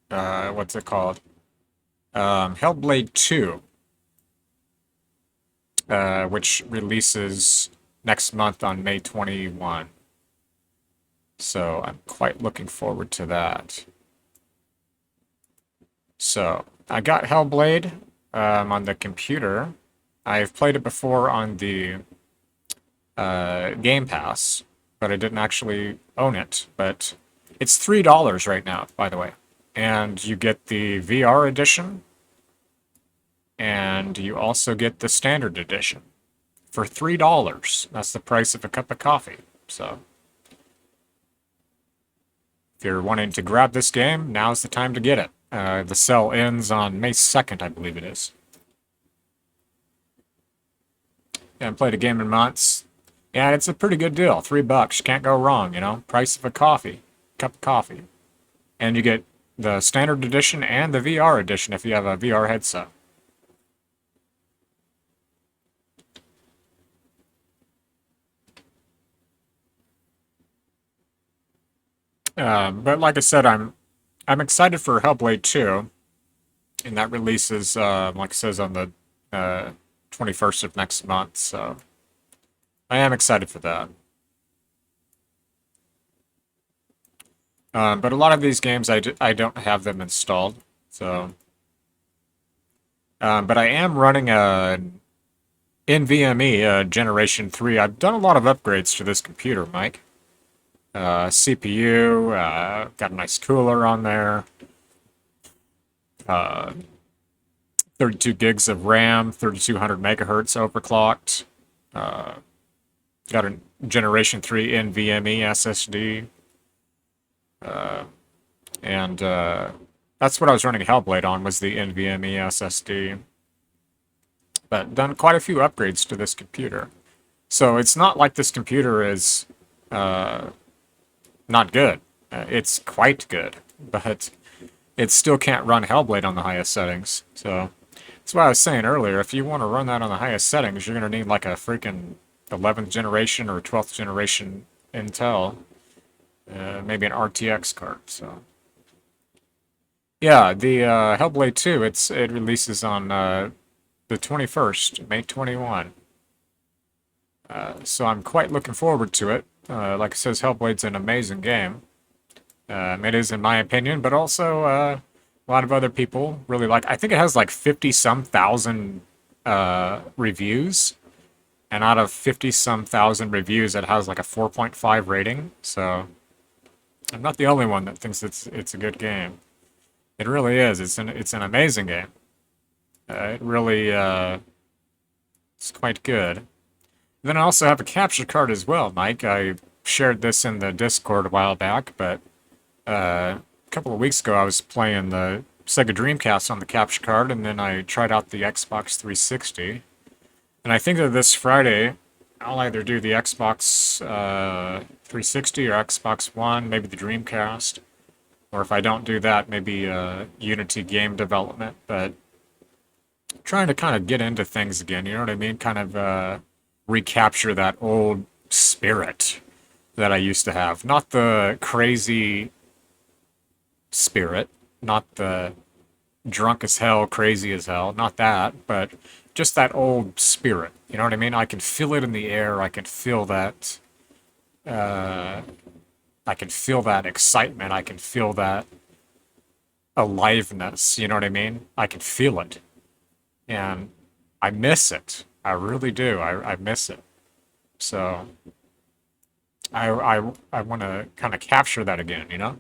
what's it called? HellBlade 2, which releases next month on May 21. So I'm quite looking forward to that. So I got HellBlade on the computer. I've played it before on the Game Pass, but I didn't actually own it. But it's $3 right now, by the way. And you get the VR edition, and you also get the standard edition for $3. That's the price of a cup of coffee. So if you're wanting to grab this game, now's the time to get it. The sale ends on May 2nd, I believe it is. Yeah, I haven't played a game in months. Yeah, it's a pretty good deal. $3. Can't go wrong, you know? Price of a coffee. Cup of coffee. And you get the standard edition and the VR edition if you have a VR headset. But like I said, I'm excited for HellBlade 2, and that releases, like it says, on the 21st of next month, so I am excited for that. But a lot of these games, I don't have them installed, so... but I am running a NVMe Generation 3. I've done a lot of upgrades to this computer, Mike. CPU, got a nice cooler on there. 32 gigs of RAM, 3200 megahertz overclocked. Got a Generation 3 NVMe SSD. And that's what I was running HellBlade on, was the NVMe SSD. But done quite a few upgrades to this computer. So it's not like this computer is not good. It's quite good, but it still can't run HellBlade on the highest settings. So that's why I was saying earlier, if you want to run that on the highest settings, you're going to need like a freaking 11th generation or 12th generation Intel. Maybe an RTX card. So yeah, the HellBlade 2, it releases on the 21st, May 21. So I'm quite looking forward to it. Like it says, HellBlade's an amazing game. It is, in my opinion, but also a lot of other people really like. I think it has like 50-some thousand reviews, and out of 50-some thousand reviews, it has like a 4.5 rating. So I'm not the only one that thinks it's a good game. It really is. It's an amazing game. It really it's quite good. Then I also have a capture card as well, Mike. I shared this in the Discord a while back, but a couple of weeks ago I was playing the Sega Dreamcast on the capture card, and then I tried out the Xbox 360. And I think that this Friday I'll either do the Xbox 360 or Xbox One, maybe the Dreamcast. Or if I don't do that, maybe Unity game development. But trying to kind of get into things again, you know what I mean? Kind of recapture that old spirit that I used to have. Not the crazy spirit, not the drunk as hell, crazy as hell, not that, but just that old spirit. You know what I mean? I can feel it in the air. I can feel that. I can feel that excitement. I can feel that aliveness. You know what I mean? I can feel it, and I miss it. I really do. I miss it. So I want to kind of capture that again. You know.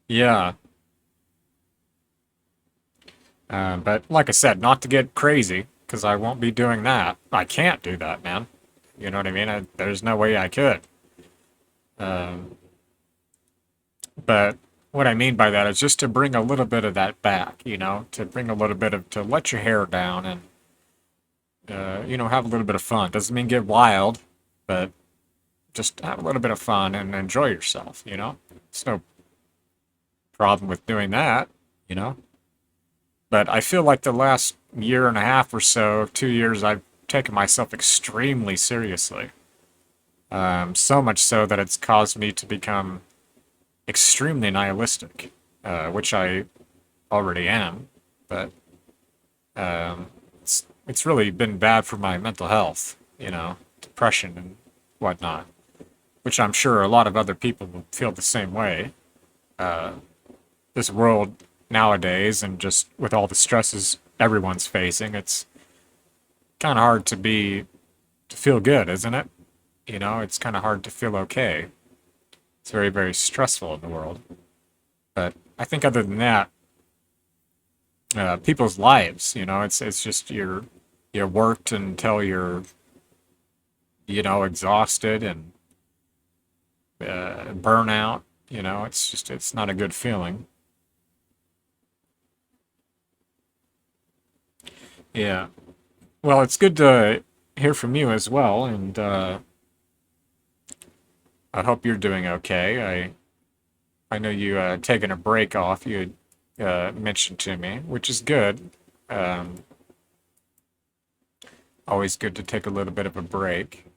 Yeah. But like I said, not to get crazy, because I won't be doing that. I can't do that, man. You know what I mean? There's no way I could. Um, but what I mean by that is just to bring a little bit of that back, you know, to bring a little bit of, to let your hair down and, you know, have a little bit of fun. Doesn't mean get wild, but just have a little bit of fun and enjoy yourself, you know? There's no problem with doing that, you know? But I feel like the last year and a half or so, 2 years, I've taken myself extremely seriously. So much so that it's caused me to become extremely nihilistic, which I already am, but it's really been bad for my mental health, you know, depression and whatnot, which I'm sure a lot of other people will feel the same way. This world nowadays, and just with all the stresses everyone's facing, it's kind of hard to feel good, isn't it? You know, it's kind of hard to feel okay. It's very, very stressful in the world. But I think other than that, people's lives, you know, it's just you're worked until you're, you know, exhausted and burnout. You know, it's not a good feeling. Yeah. Well, it's good to hear from you as well, and I hope you're doing okay. I know you taking a break off. You had mentioned to me, which is good. Always good to take a little bit of a break.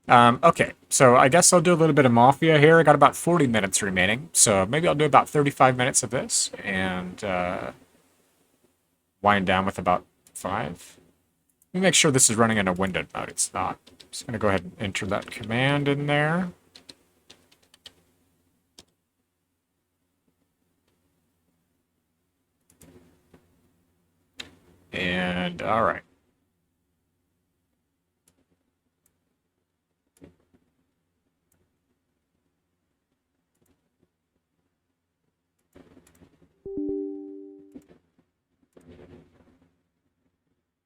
Okay, so I guess I'll do a little bit of Mafia here. I got about 40 minutes remaining, so maybe I'll do about 35 minutes of this, and wind down with about 5. Let me make sure this is running in a windowed mode. It's not. Just going to go ahead and enter that command in there. And, all right.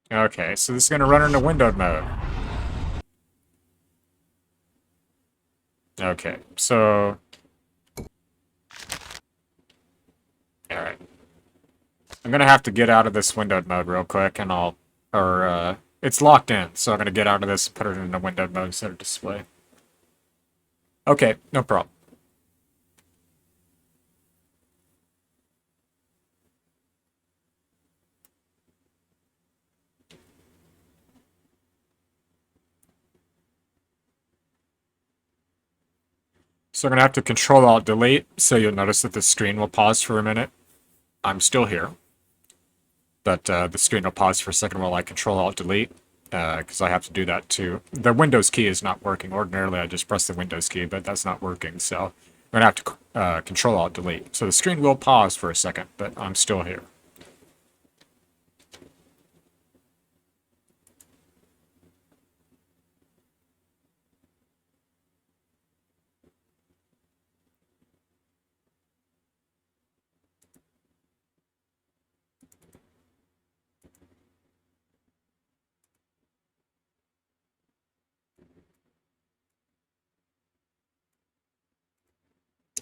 Okay, so this is going to run in a windowed mode. Okay, so... Alright. I'm going to have to get out of this windowed mode real quick, and it's locked in, so I'm going to get out of this and put it in a windowed mode instead of display. Okay, no problem. So I'm going to have to Control-Alt-Delete, so you'll notice that the screen will pause for a minute. I'm still here. But the screen will pause for a second while I Control-Alt-Delete, because I have to do that too. The Windows key is not working. Ordinarily, I just press the Windows key, but that's not working, so I'm going to have to Control-Alt-Delete. So the screen will pause for a second, but I'm still here.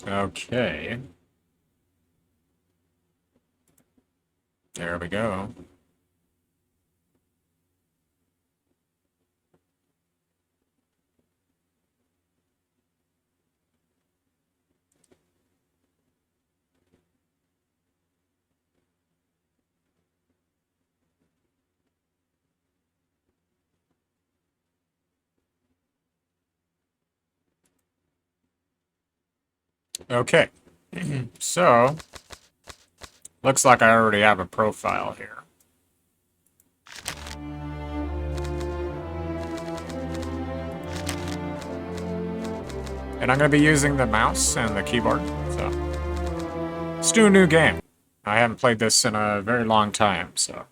Okay. There we go. Okay. So, looks like I already have a profile here. And I'm going to be using the mouse and the keyboard, so let's do a new game. I haven't played this in a very long time, so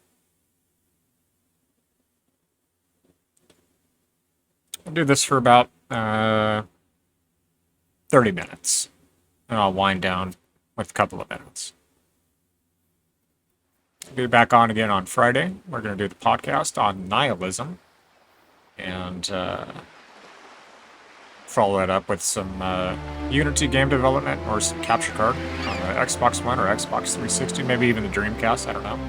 I'll do this for about 30 minutes. And I'll wind down with a couple of minutes. Be back on again on Friday. We're going to do the podcast on nihilism. And follow that up with some Unity game development or some capture card on the Xbox One or Xbox 360, maybe even the Dreamcast, I don't know.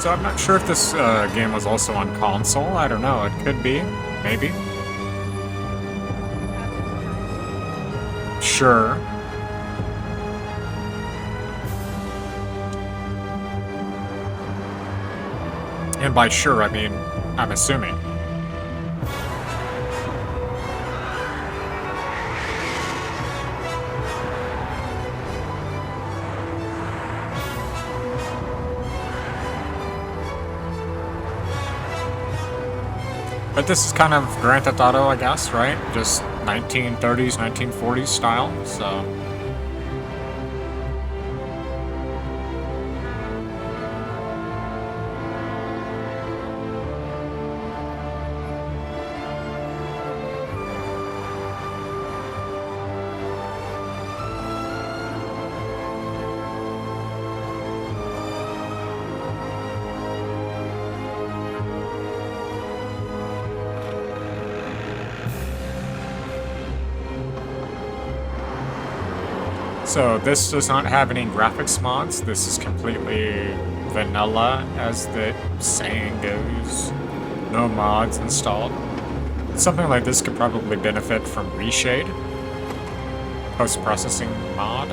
So I'm not sure if this game was also on console. I don't know. It could be. Maybe. Sure. And by sure, I mean, I'm assuming. But this is kind of Grand Theft Auto, I guess, right? Just 1930s, 1940s style, so... So this does not have any graphics mods. This is completely vanilla, as the saying goes. No mods installed. Something like this could probably benefit from Reshade, post-processing mod.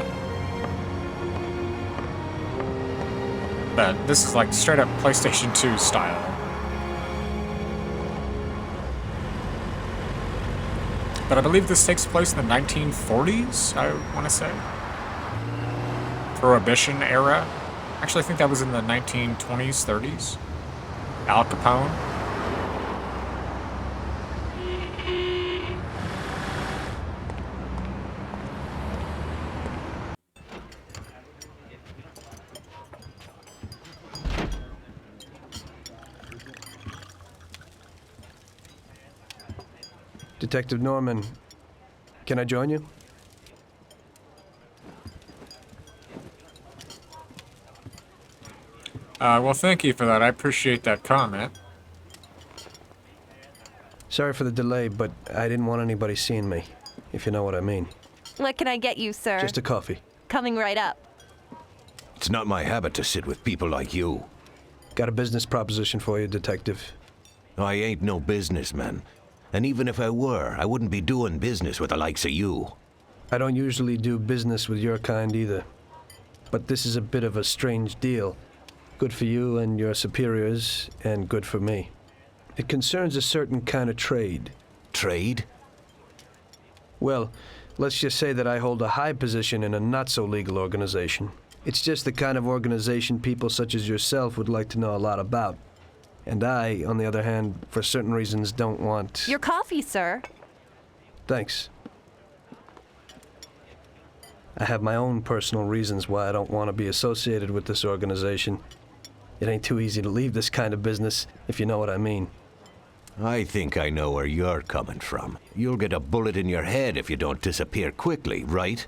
But this is like straight up PlayStation 2 style. But I believe this takes place in the 1940s, I want to say. Prohibition era. Actually, I think that was in the 1920s, 30s. Al Capone. Detective Norman, can I join you? Well, thank you for that. I appreciate that comment. Sorry for the delay, but I didn't want anybody seeing me, if you know what I mean. What can I get you, sir? Just a coffee. Coming right up. It's not my habit to sit with people like you. Got a business proposition for you, Detective. I ain't no businessman. And even if I were, I wouldn't be doing business with the likes of you. I don't usually do business with your kind either. But this is a bit of a strange deal. Good for you and your superiors, and good for me. It concerns a certain kind of trade. Trade? Well, let's just say that I hold a high position in a not-so-legal organization. It's just the kind of organization people such as yourself would like to know a lot about. And I, on the other hand, for certain reasons, don't want... Your coffee, sir. Thanks. I have my own personal reasons why I don't want to be associated with this organization. It ain't too easy to leave this kind of business, if you know what I mean. I think I know where you're coming from. You'll get a bullet in your head if you don't disappear quickly, right?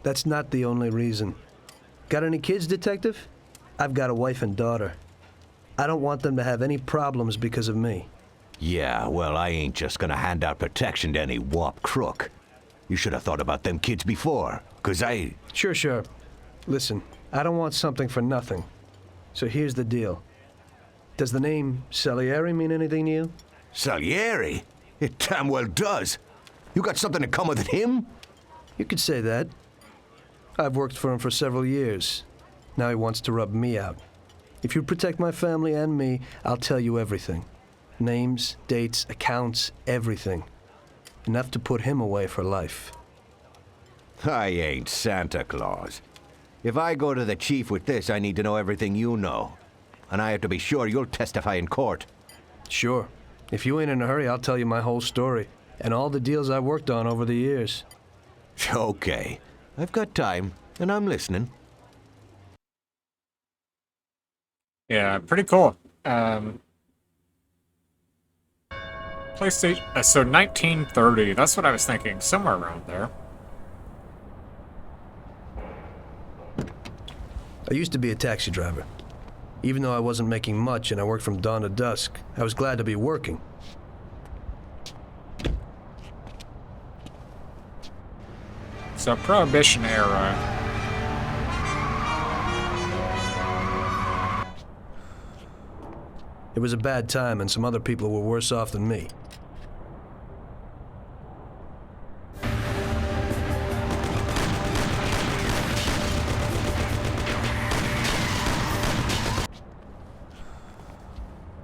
That's not the only reason. Got any kids, Detective? I've got a wife and daughter. I don't want them to have any problems because of me. Yeah, well, I ain't just gonna hand out protection to any wop crook. You should have thought about them kids before, 'cause I... Sure. Listen, I don't want something for nothing. So here's the deal. Does the name Salieri mean anything to you? Salieri? It damn well does. You got something in common with him? You could say that. I've worked for him for several years. Now he wants to rub me out. If you protect my family and me, I'll tell you everything. Names, dates, accounts, everything. Enough to put him away for life. I ain't Santa Claus. If I go to the chief with this, I need to know everything you know. And I have to be sure you'll testify in court. Sure. If you ain't in a hurry, I'll tell you my whole story. And all the deals I've worked on over the years. Okay. I've got time, and I'm listening. Yeah, pretty cool. PlayStation. So 1930. That's what I was thinking. Somewhere around there. I used to be a taxi driver. Even though I wasn't making much and I worked from dawn to dusk, I was glad to be working. So Prohibition era. It was a bad time and some other people were worse off than me.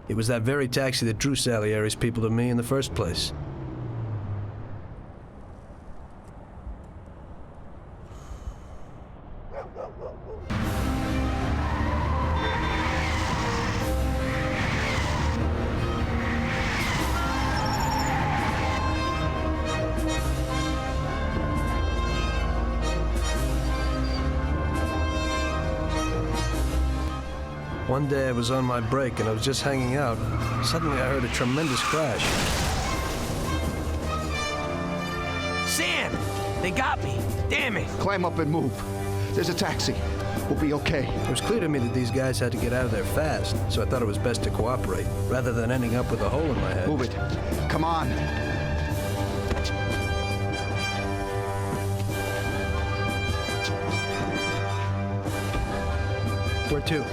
It was that very taxi that drew Salieri's people to me in the first place. One day I was on my break and I was just hanging out. Suddenly I heard a tremendous crash. Sam! They got me! Damn it! Climb up and move. There's a taxi. We'll be okay. It was clear to me that these guys had to get out of there fast, so I thought it was best to cooperate, rather than ending up with a hole in my head. Move it. Come on. Where to?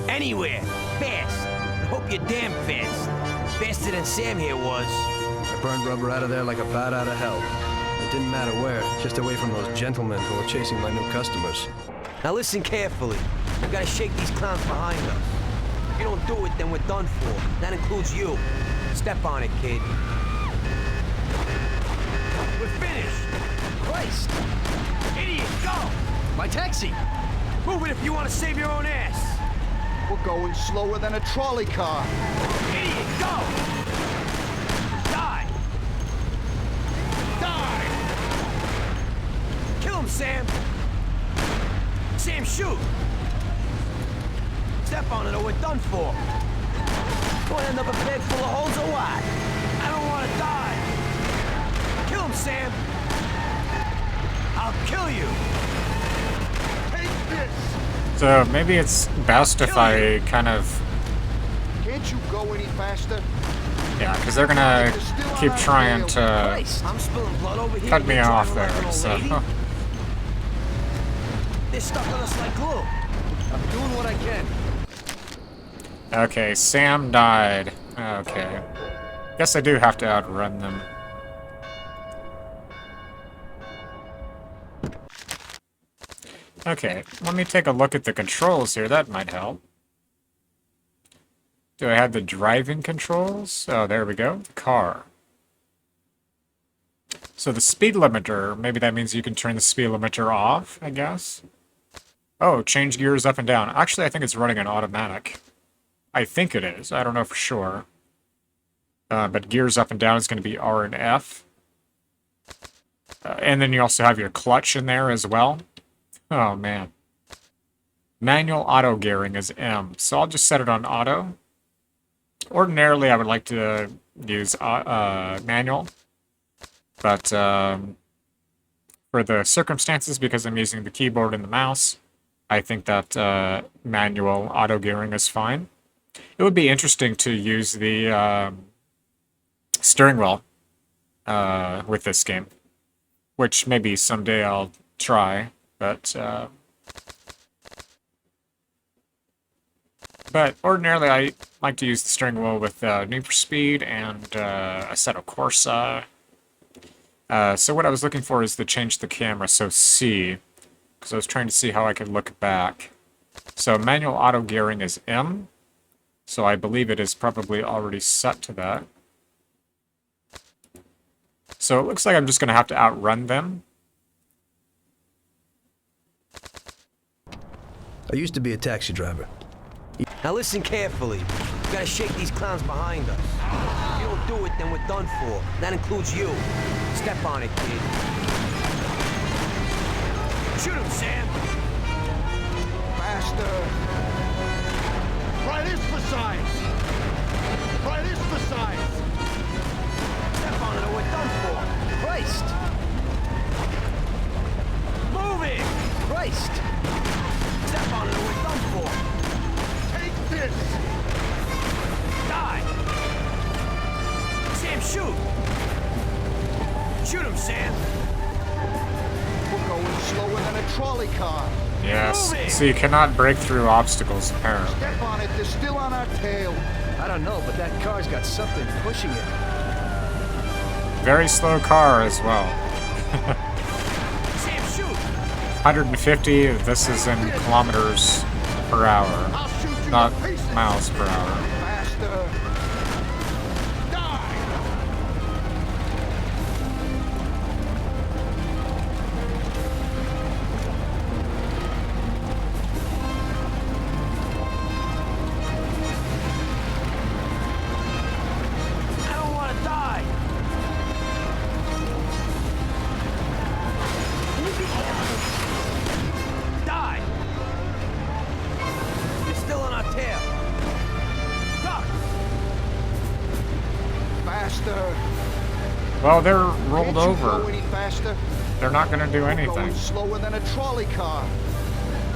Anywhere! Fast! I hope you're damn fast. Faster than Sam here was. I burned rubber out of there like a bat out of hell. It didn't matter where, just away from those gentlemen who were chasing my new customers. Now listen carefully. We gotta shake these clowns behind us. If you don't do it, then we're done for. That includes you. Step on it, kid. We're finished! Christ! Idiot, go! My taxi! Move it if you want to save your own ass! We're going slower than a trolley car. Idiot, go! Die! Die! Kill him, Sam! Sam, shoot! Step on it or we're done for. We'll end up a bed full of holes or what? I don't want to die! Kill him, Sam! I'll kill you! Take this! So maybe it's best if I kind of... Can't you go any faster? Yeah, because they're gonna keep trying to cut me off there, so... They're stuck on us like glue. I'm doing what I can. Okay, Sam died. Okay. Guess I do have to outrun them. Okay, let me take a look at the controls here. That might help. Do I have the driving controls? Oh, there we go. Car. So the speed limiter, maybe that means you can turn the speed limiter off, I guess. Oh, change gears up and down. Actually, I think it's running on automatic. I think it is. I don't know for sure. But gears up and down is going to be R and F. And then you also have your clutch in there as well. Oh, man. Manual auto gearing is M, so I'll just set it on auto. Ordinarily, I would like to use manual, but for the circumstances, because I'm using the keyboard and the mouse, I think that manual auto gearing is fine. It would be interesting to use the steering wheel with this game, which maybe someday I'll try, but ordinarily I like to use the steering wheel with Need for Speed and a set of Corsair. So what I was looking for is to change the camera, so C, because I was trying to see how I could look back. So manual auto gearing is M, so I believe it is probably already set to that. So it looks like I'm just going to have to outrun them. I used to be a taxi driver. Now listen carefully. We gotta shake these clowns behind us. If you don't do it, then we're done for. That includes you. Step on it, kid. Shoot him, Sam! Faster! Try this for size! Try this for size! Step on it or we're done for. Christ! Move it! Christ! Step on it or we're done for. Take this! Die! Sam, shoot! Shoot him, Sam! We're going slower than a trolley car. Yes, so you cannot break through obstacles, apparently. Step on it, they're still on our tail. I don't know, but that car's got something pushing it. Very slow car as well. Sam, shoot! 150, this is in kilometers per hour, not miles per hour. Faster! Die! I don't want to die! Die! You're still on our tail. Duck! Faster! Well, they're rolled Can't you over. go any faster? They're not going to do We're anything. going slower than a trolley car.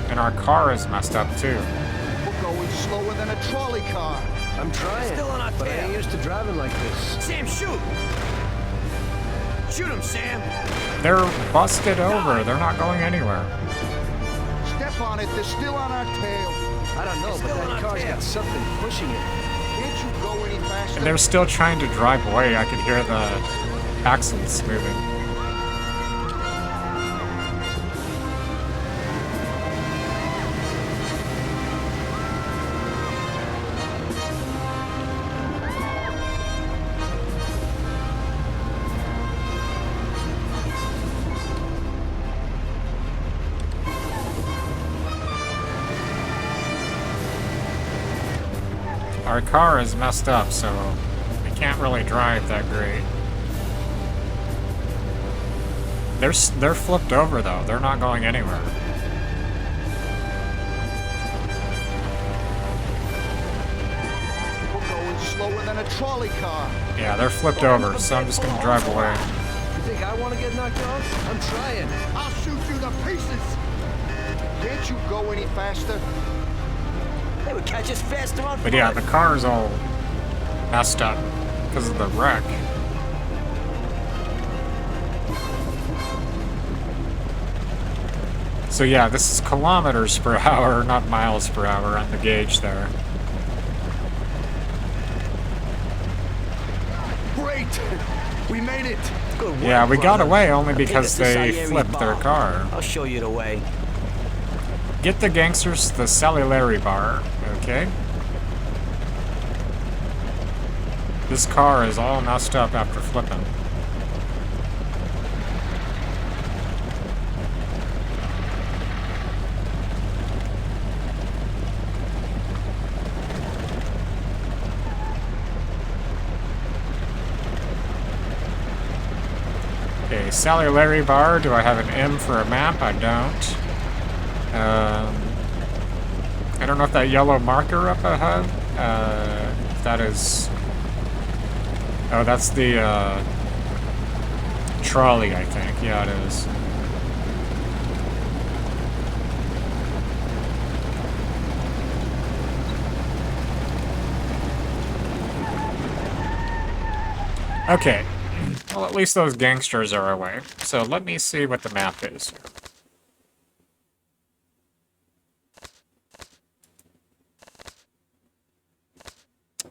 And our car is messed up too. We're going slower than a trolley car. I'm trying, Still on our but I tail. ain't used to driving like this. Sam, shoot! Shoot him, Sam! They're busted over. They're not going anywhere. Step on it, they're still on our tail. I don't know, but still on that our car's tail. got something pushing it. Can't you go any faster? And they're still trying to drive away. I could hear the axles moving. Our car is messed up, so we can't really drive that great. They're flipped over though. They're not going anywhere. We're going slower than a trolley car. Yeah, they're flipped over, so I'm just gonna drive away. You think I want to get knocked off? I'm trying. I'll shoot you to pieces. Can't you go any faster? They would catch us faster on But yeah, foot. the car is all messed up because of the wreck. So yeah, this is kilometers per hour, not miles per hour on the gauge there. Great! We made it! Good work, Yeah, we got brother. away only Now take because us to they Salieri's flipped their bar. car. I'll show you the way. Get the gangsters the Salieri bar, okay? This car is all messed up after flipping. Okay, Salieri bar. Do I have an M for a map? I don't. I don't know if that yellow marker up ahead, if that is... Oh, that's the, trolley, I think. Yeah, it is. Okay. Well, at least those gangsters are away. So let me see what the map is here.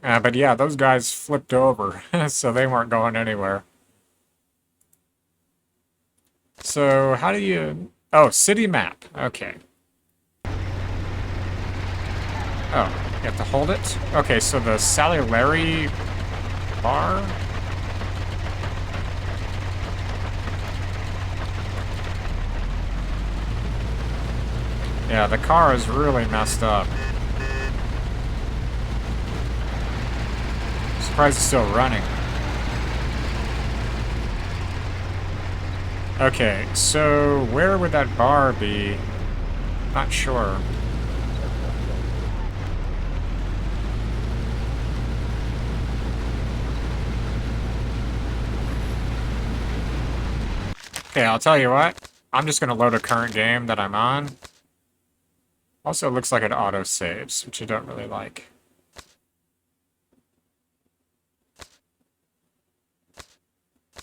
But yeah, those guys flipped over, so they weren't going anywhere. So how do you... Oh, city map. Okay. Oh, you have to hold it? Okay, so the Salulary bar? Yeah, the car is really messed up. Surprised it's still running. Okay, so where would that bar be? Not sure. Okay, I'll tell you what. I'm just gonna load a current game that I'm on. Also, it looks like it auto-saves, which I don't really like.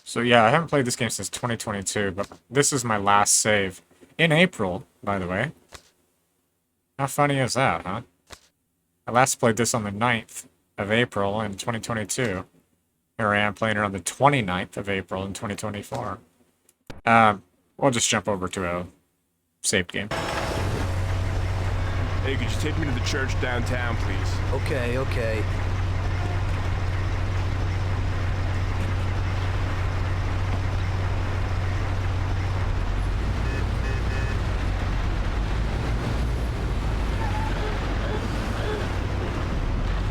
So yeah, I haven't played this game since 2022, but this is my last save. In April, by the way. How funny is that, huh? I last played this on the 9th of April in 2022. Here I am playing it on the 29th of April in 2024. We'll just jump over to a saved game. Hey, could you take me to the church downtown, please? Okay, okay.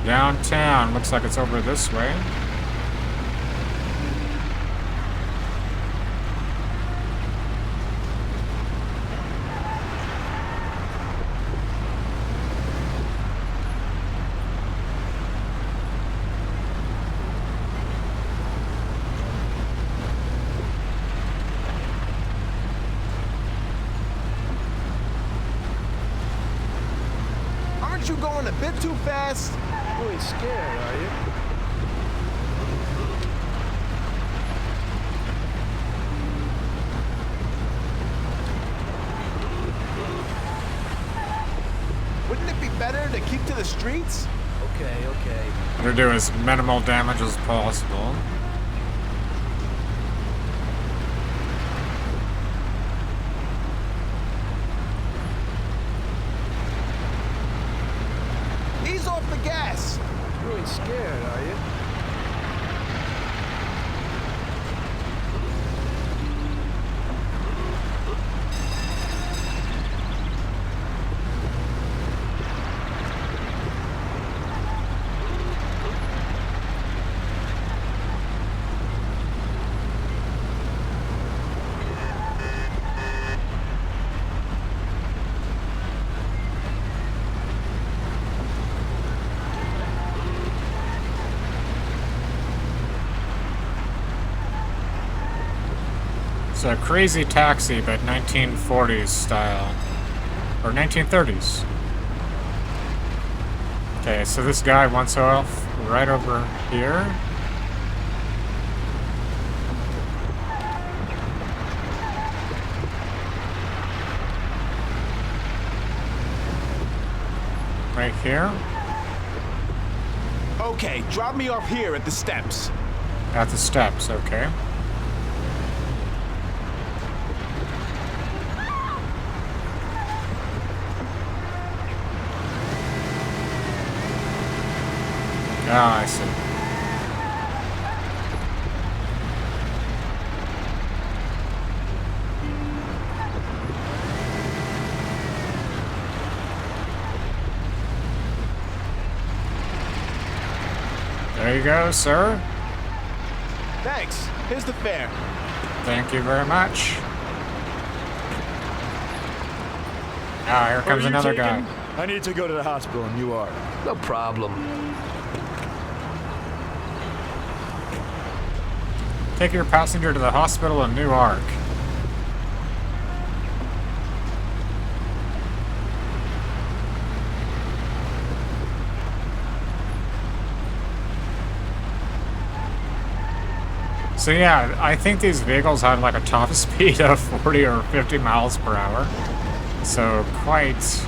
Downtown. Looks like it's over this way. Aren't you going a bit too fast? You ain't scared, are you? Wouldn't it be better to keep to the streets? Okay, okay. We're gonna do as minimal damage as possible. Ease off the gas. You ain't scared, are you? It's a crazy taxi, but 1940s style. Or 1930s. Okay, so this guy wants off right over here. Right here. Okay, drop me off here at the steps. At the steps, okay. Ah, I see. There you go, sir. Thanks. Here's the fare. Thank you very much. Ah, here comes another guy. I need to go to the hospital in Newark. No problem. Take your passenger to the hospital in Newark. So yeah, I think these vehicles have like a top speed of 40 or 50 miles per hour. So quite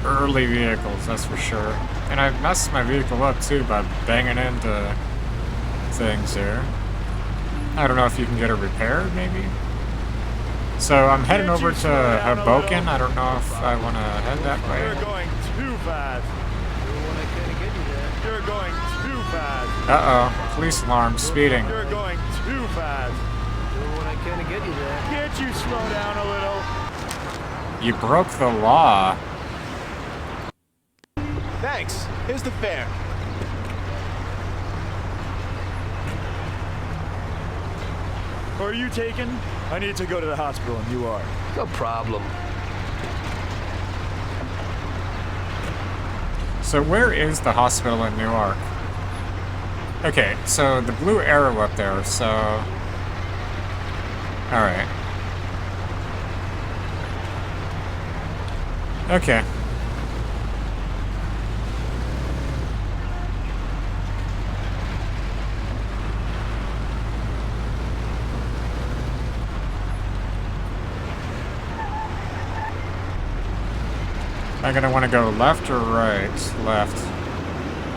early vehicles, that's for sure. And I've messed my vehicle up too by banging into things here. I don't know if you can get it repaired, maybe? So I'm heading over to Hoboken. I don't know if I want to head that way. You're going too fast. You're going too fast. Uh-oh. Police alarm. Speeding. You're going too fast. Can't you slow down a little? You broke the law. Thanks. Here's the fare. Are you taken? I need to go to the hospital and you are. No problem. So where is the hospital in Newark? Okay, so the blue arrow up there, so... Alright. Okay. I'm gonna want to go left or right? Left.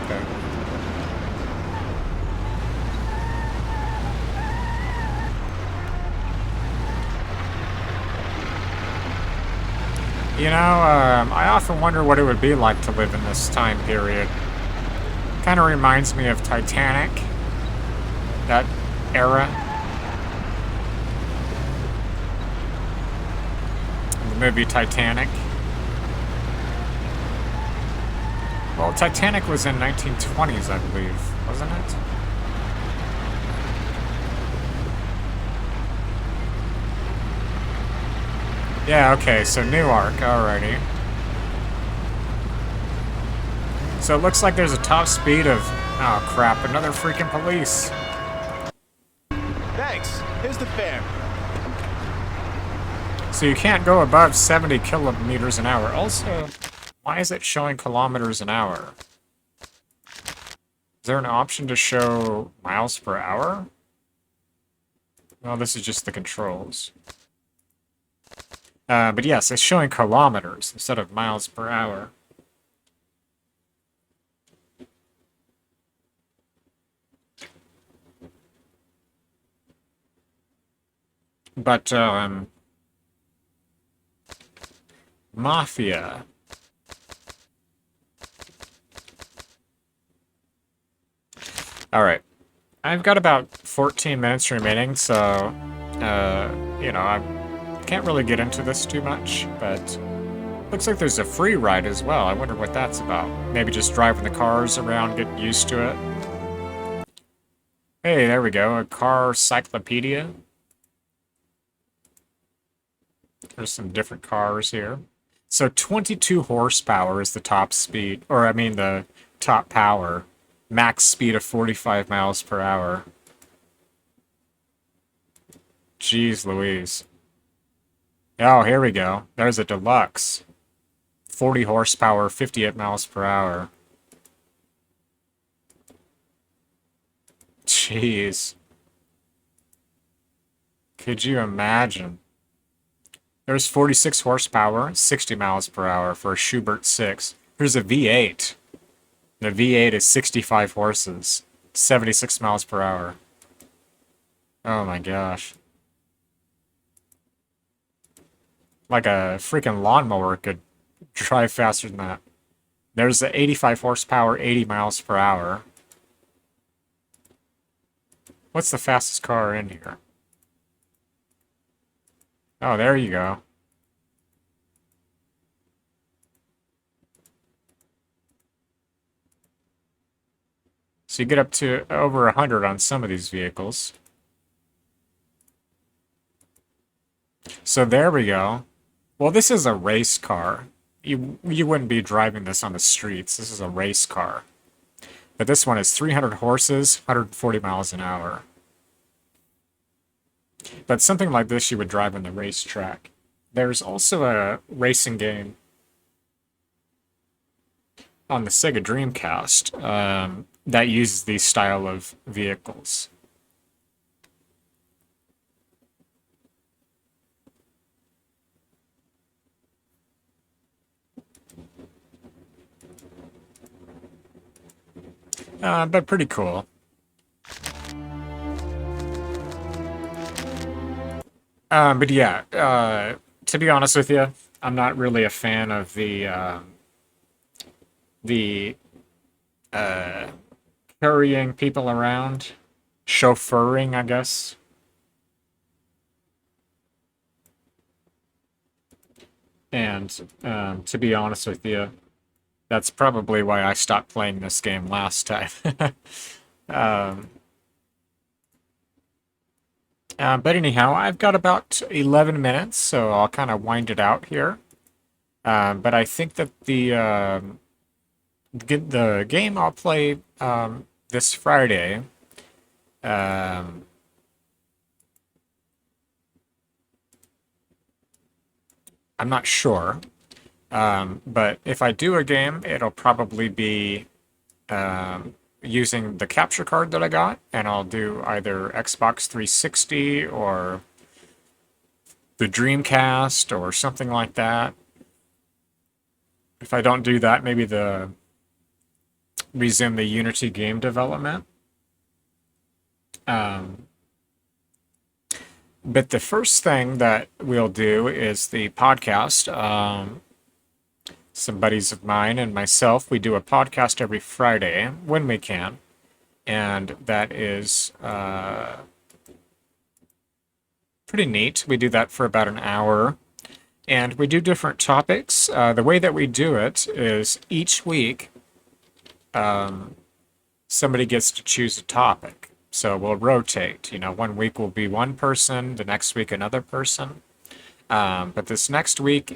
Okay. You know, I often wonder what it would be like to live in this time period. Kind of reminds me of Titanic. That era. The movie Titanic. Well, Titanic was in 1920s, I believe, wasn't it? Yeah, okay, so Newark, alrighty. So it looks like there's a top speed of... Oh crap, another freaking police. Thanks. Here's the fare. So you can't go above 70 kilometers an hour. Also, why is it showing kilometers an hour? Is there an option to show miles per hour? Well, this is just the controls. But yes, it's showing kilometers instead of miles per hour. But, Mafia. Alright. I've got about 14 minutes remaining, so, you know, I can't really get into this too much, but looks like there's a free ride as well. I wonder what that's about. Maybe just driving the cars around, get used to it. Hey, there we go, a car cyclopedia. There's some different cars here. So 22 horsepower is the top speed, or I mean the top power. Max speed of 45 miles per hour. Jeez Louise. Oh, here we go. There's a deluxe. 40 horsepower, 58 miles per hour. Jeez. Could you imagine? There's 46 horsepower, 60 miles per hour for a Schubert 6. Here's a V8. The V8 is 65 horses, 76 miles per hour. Oh my gosh. Like a freaking lawnmower could drive faster than that. There's the 85 horsepower, 80 miles per hour. What's the fastest car in here? Oh, there you go. So you get up to over 100 on some of these vehicles. So there we go. Well, this is a race car. you wouldn't be driving this on the streets. This is a race car. But this one is 300 horses, 140 miles an hour. But something like this you would drive on the racetrack. There's also a racing game on the Sega Dreamcast that uses these style of vehicles. But pretty cool. But yeah, to be honest with you, I'm not really a fan of the carrying people around, chauffeuring, I guess. And to be honest with you, that's probably why I stopped playing this game last time. But anyhow, I've got about 11 minutes, so I'll kind of wind it out here. But I think that the game I'll play this Friday, I'm not sure. But if I do a game, it'll probably be using the capture card that I got, and I'll do either Xbox 360 or the Dreamcast or something like that. If I don't do that, maybe resume the Unity game development. But the first thing that we'll do is the podcast. Some buddies of mine and myself, we do a podcast every Friday when we can. And that is pretty neat. We do that for about an hour. And we do different topics. The way that we do it is each week, somebody gets to choose a topic. So we'll rotate. You know, one week will be one person, the next week another person. But this next week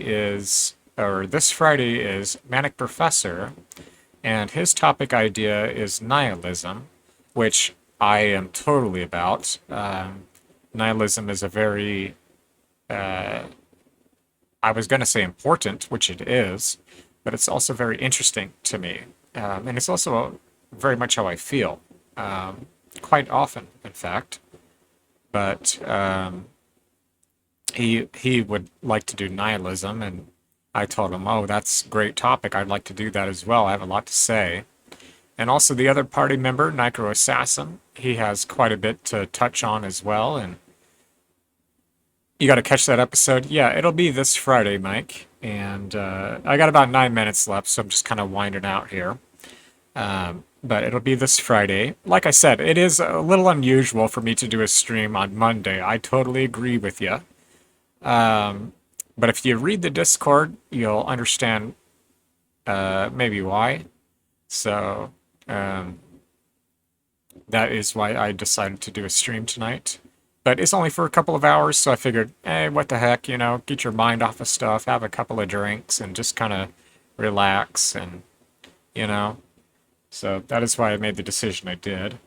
this Friday is Manic Professor, and his topic idea is nihilism, which I am totally about. Nihilism is a very, I was going to say important, which it is, but it's also very interesting to me. And it's also very much how I feel, quite often, in fact. But he would like to do nihilism, and I told him, oh, that's a great topic. I'd like to do that as well. I have a lot to say. And also the other party member, Nicro Assassin, he has quite a bit to touch on as well. And you got to catch that episode. Yeah, it'll be this Friday, Mike. And I got about 9 minutes left, so I'm just kind of winding out here. But it'll be this Friday. Like I said, it is a little unusual for me to do a stream on Monday. I totally agree with you. But if you read the Discord, you'll understand maybe why. So that is why I decided to do a stream tonight. But it's only for a couple of hours, so I figured, hey, what the heck, you know, get your mind off of stuff, have a couple of drinks, and just kind of relax, and, you know. So that is why I made the decision I did.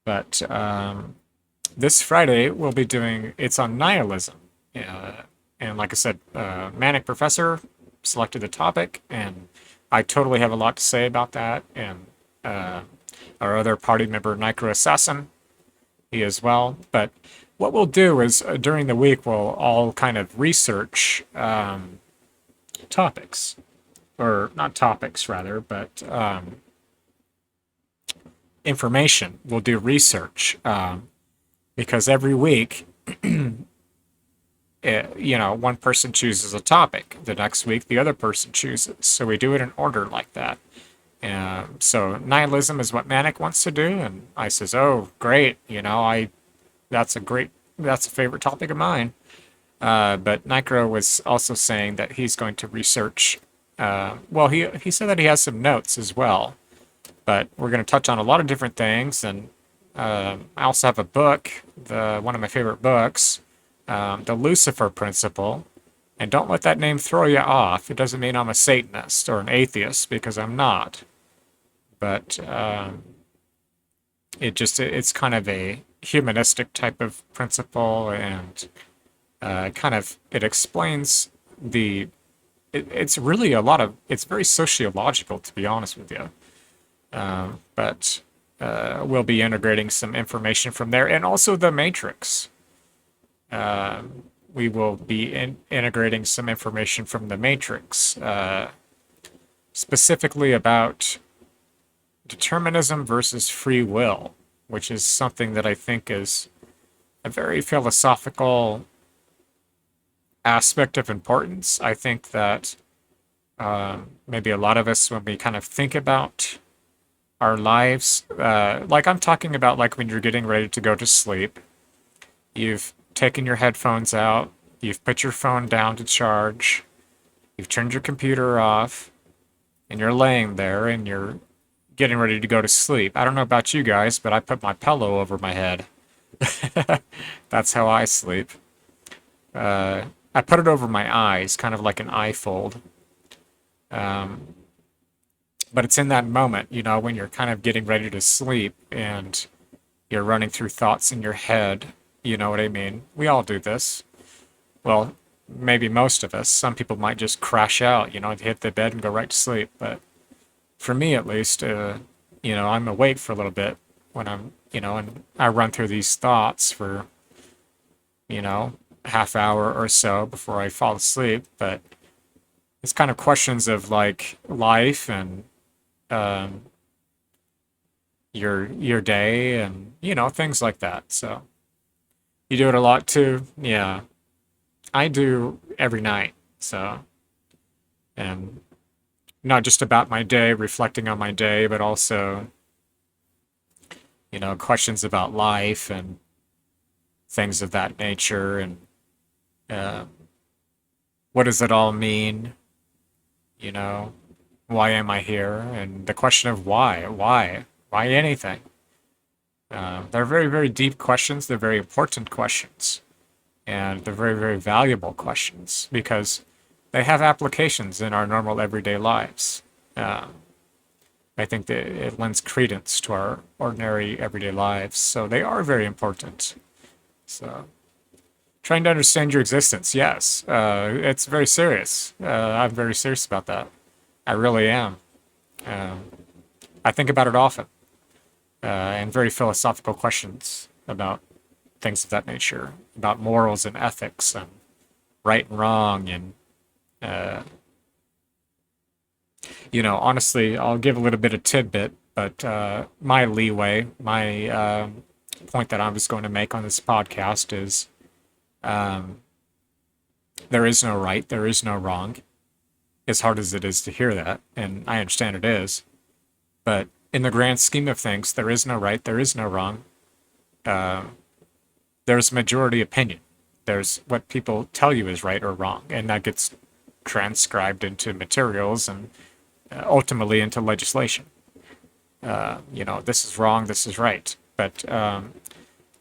But this Friday, we'll be doing, it's on nihilism. And like I said, Manic Professor selected the topic, and I totally have a lot to say about that. And our other party member, Nicro Assassin, he as well. But what we'll do is during the week, we'll all kind of research topics. Or not topics, rather, but information. We'll do research. Because every week... you know, one person chooses a topic. The next week, the other person chooses. So we do it in order like that. So nihilism is what Manic wants to do, and I says, oh, great. You know, that's a favorite topic of mine. But Nicro was also saying that he's going to research. Well, he said that he has some notes as well. But we're going to touch on a lot of different things, and I also have a book, one of my favorite books. The Lucifer Principle, And don't let that name throw you off. It doesn't mean I'm a Satanist or an atheist, because I'm not. But it's kind of a humanistic type of principle, and it explains it's really it's very sociological, to be honest with you. But we'll be integrating some information from there, and also the Matrix. We will be integrating some information from the Matrix, specifically about determinism versus free will, which is something that I think is a very philosophical aspect of importance. I think that maybe a lot of us, when we kind of think about our lives, like I'm talking about like when you're getting ready to go to sleep, you've taken your headphones out, you've put your phone down to charge, you've turned your computer off, and you're laying there and you're getting ready to go to sleep. I don't know about you guys, but I put my pillow over my head. That's how I sleep. I put it over my eyes, kind of like an eye fold. But it's in that moment, you know, when you're kind of getting ready to sleep and you're running through thoughts in your head. You know what I mean? We all do this. Well, maybe most of us. Some people might just crash out, you know, hit the bed and go right to sleep. But for me, at least, you know, I'm awake for a little bit when I'm, you know, and I run through these thoughts for, you know, half hour or so before I fall asleep. But it's kind of questions of like life and your day and, you know, things like that. So you do it a lot too? Yeah. I do every night. So, and not just about my day, reflecting on my day, but also, you know, questions about life and things of that nature. And what does it all mean? You know, why am I here? And the question of why anything? They're very, very deep questions. They're very important questions. And they're very, very valuable questions because they have applications in our normal everyday lives. I think that it lends credence to our ordinary everyday lives. So they are very important. So trying to understand your existence, yes. It's very serious. I'm very serious about that. I really am. I think about it often. And very philosophical questions about things of that nature, about morals and ethics and right and wrong. And, you know, honestly, I'll give a little bit of tidbit, but my leeway, my point that I was going to make on this podcast is there is no right, there is no wrong, as hard as it is to hear that, and I understand it is. But in the grand scheme of things, there is no right, there is no wrong. There's majority opinion. There's what people tell you is right or wrong, and that gets transcribed into materials and ultimately into legislation. You know, this is wrong, this is right. But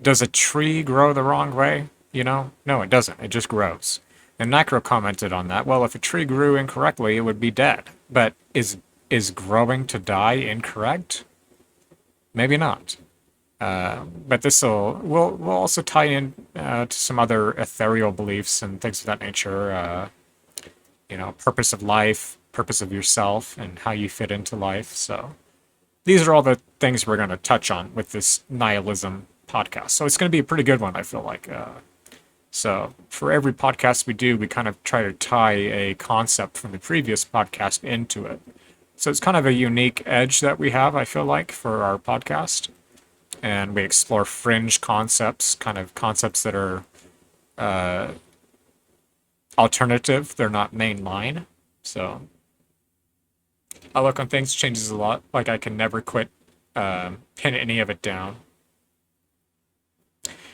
does a tree grow the wrong way? You know? No, it doesn't. It just grows. And Necro commented on that. Well, if a tree grew incorrectly, it would be dead. But is growing to die incorrect? Maybe not. But we'll also tie in to some other ethereal beliefs and things of that nature. You know, purpose of life, purpose of yourself, and how you fit into life. So these are all the things we're going to touch on with this nihilism podcast. So it's going to be a pretty good one, I feel like. So for every podcast we do, we kind of try to tie a concept from the previous podcast into it. So it's kind of a unique edge that we have, I feel like, for our podcast. And we explore fringe concepts, kind of concepts that are alternative. They're not mainline. So I look on things changes a lot. Like I can never quit pin any of it down.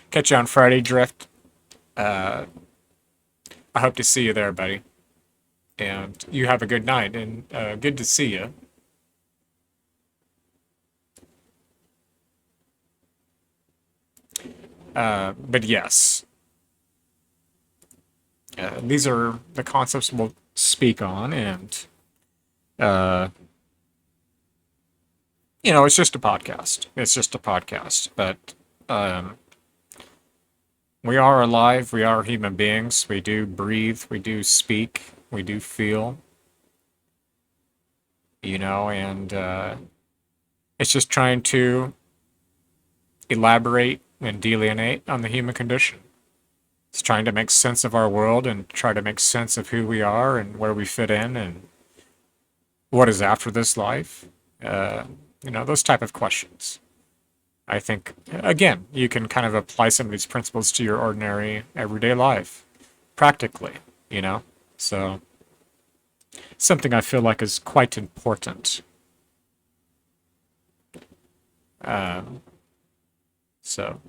Catch you on Friday, Drift. I hope to see you there, buddy. And you have a good night, and good to see you. But yes. These are the concepts we'll speak on, and you know, it's just a podcast. It's just a podcast, but we are alive. We are human beings. We do breathe. We do speak. We do feel. You know, and it's just trying to elaborate and delineate on the human condition. It's trying to make sense of our world and try to make sense of who we are and where we fit in and what is after this life. You know, those type of questions. I think, again, you can kind of apply some of these principles to your ordinary, everyday life, practically, you know? So, something I feel like is quite important. So,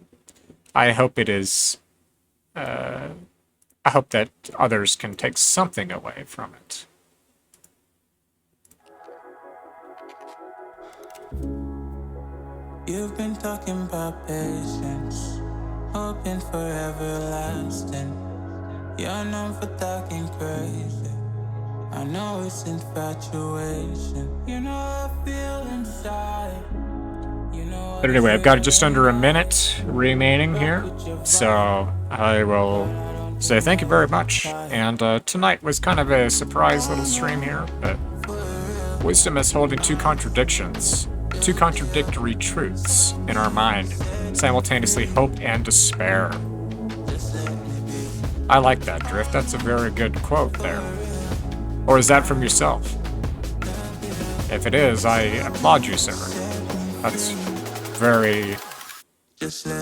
I hope it is, I hope that others can take something away from it. You've been talking about patience, hoping for everlasting. You're known for talking crazy. I know it's infatuation. You know I feel inside. You know. But anyway, I've got just under a minute remaining here, so I will say thank you very much. And tonight was kind of a surprise little stream here, but wisdom is holding two contradictory truths in our mind, simultaneously hope and despair. I like that, Drift. That's a very good quote there. Or is that from yourself? If it is, I applaud you, sir. That's a very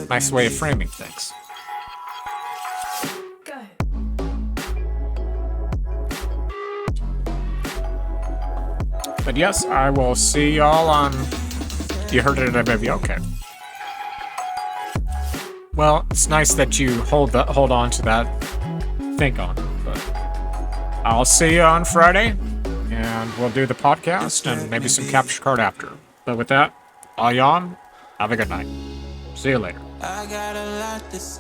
nice way of framing things. But yes, I will see y'all on... You heard it at maybe okay. Well, it's nice that you hold on to that. Think on it. But I'll see you on Friday, and we'll do the podcast and maybe some capture card after. But with that, all y'all, have a good night. See you later. I got a lot to say.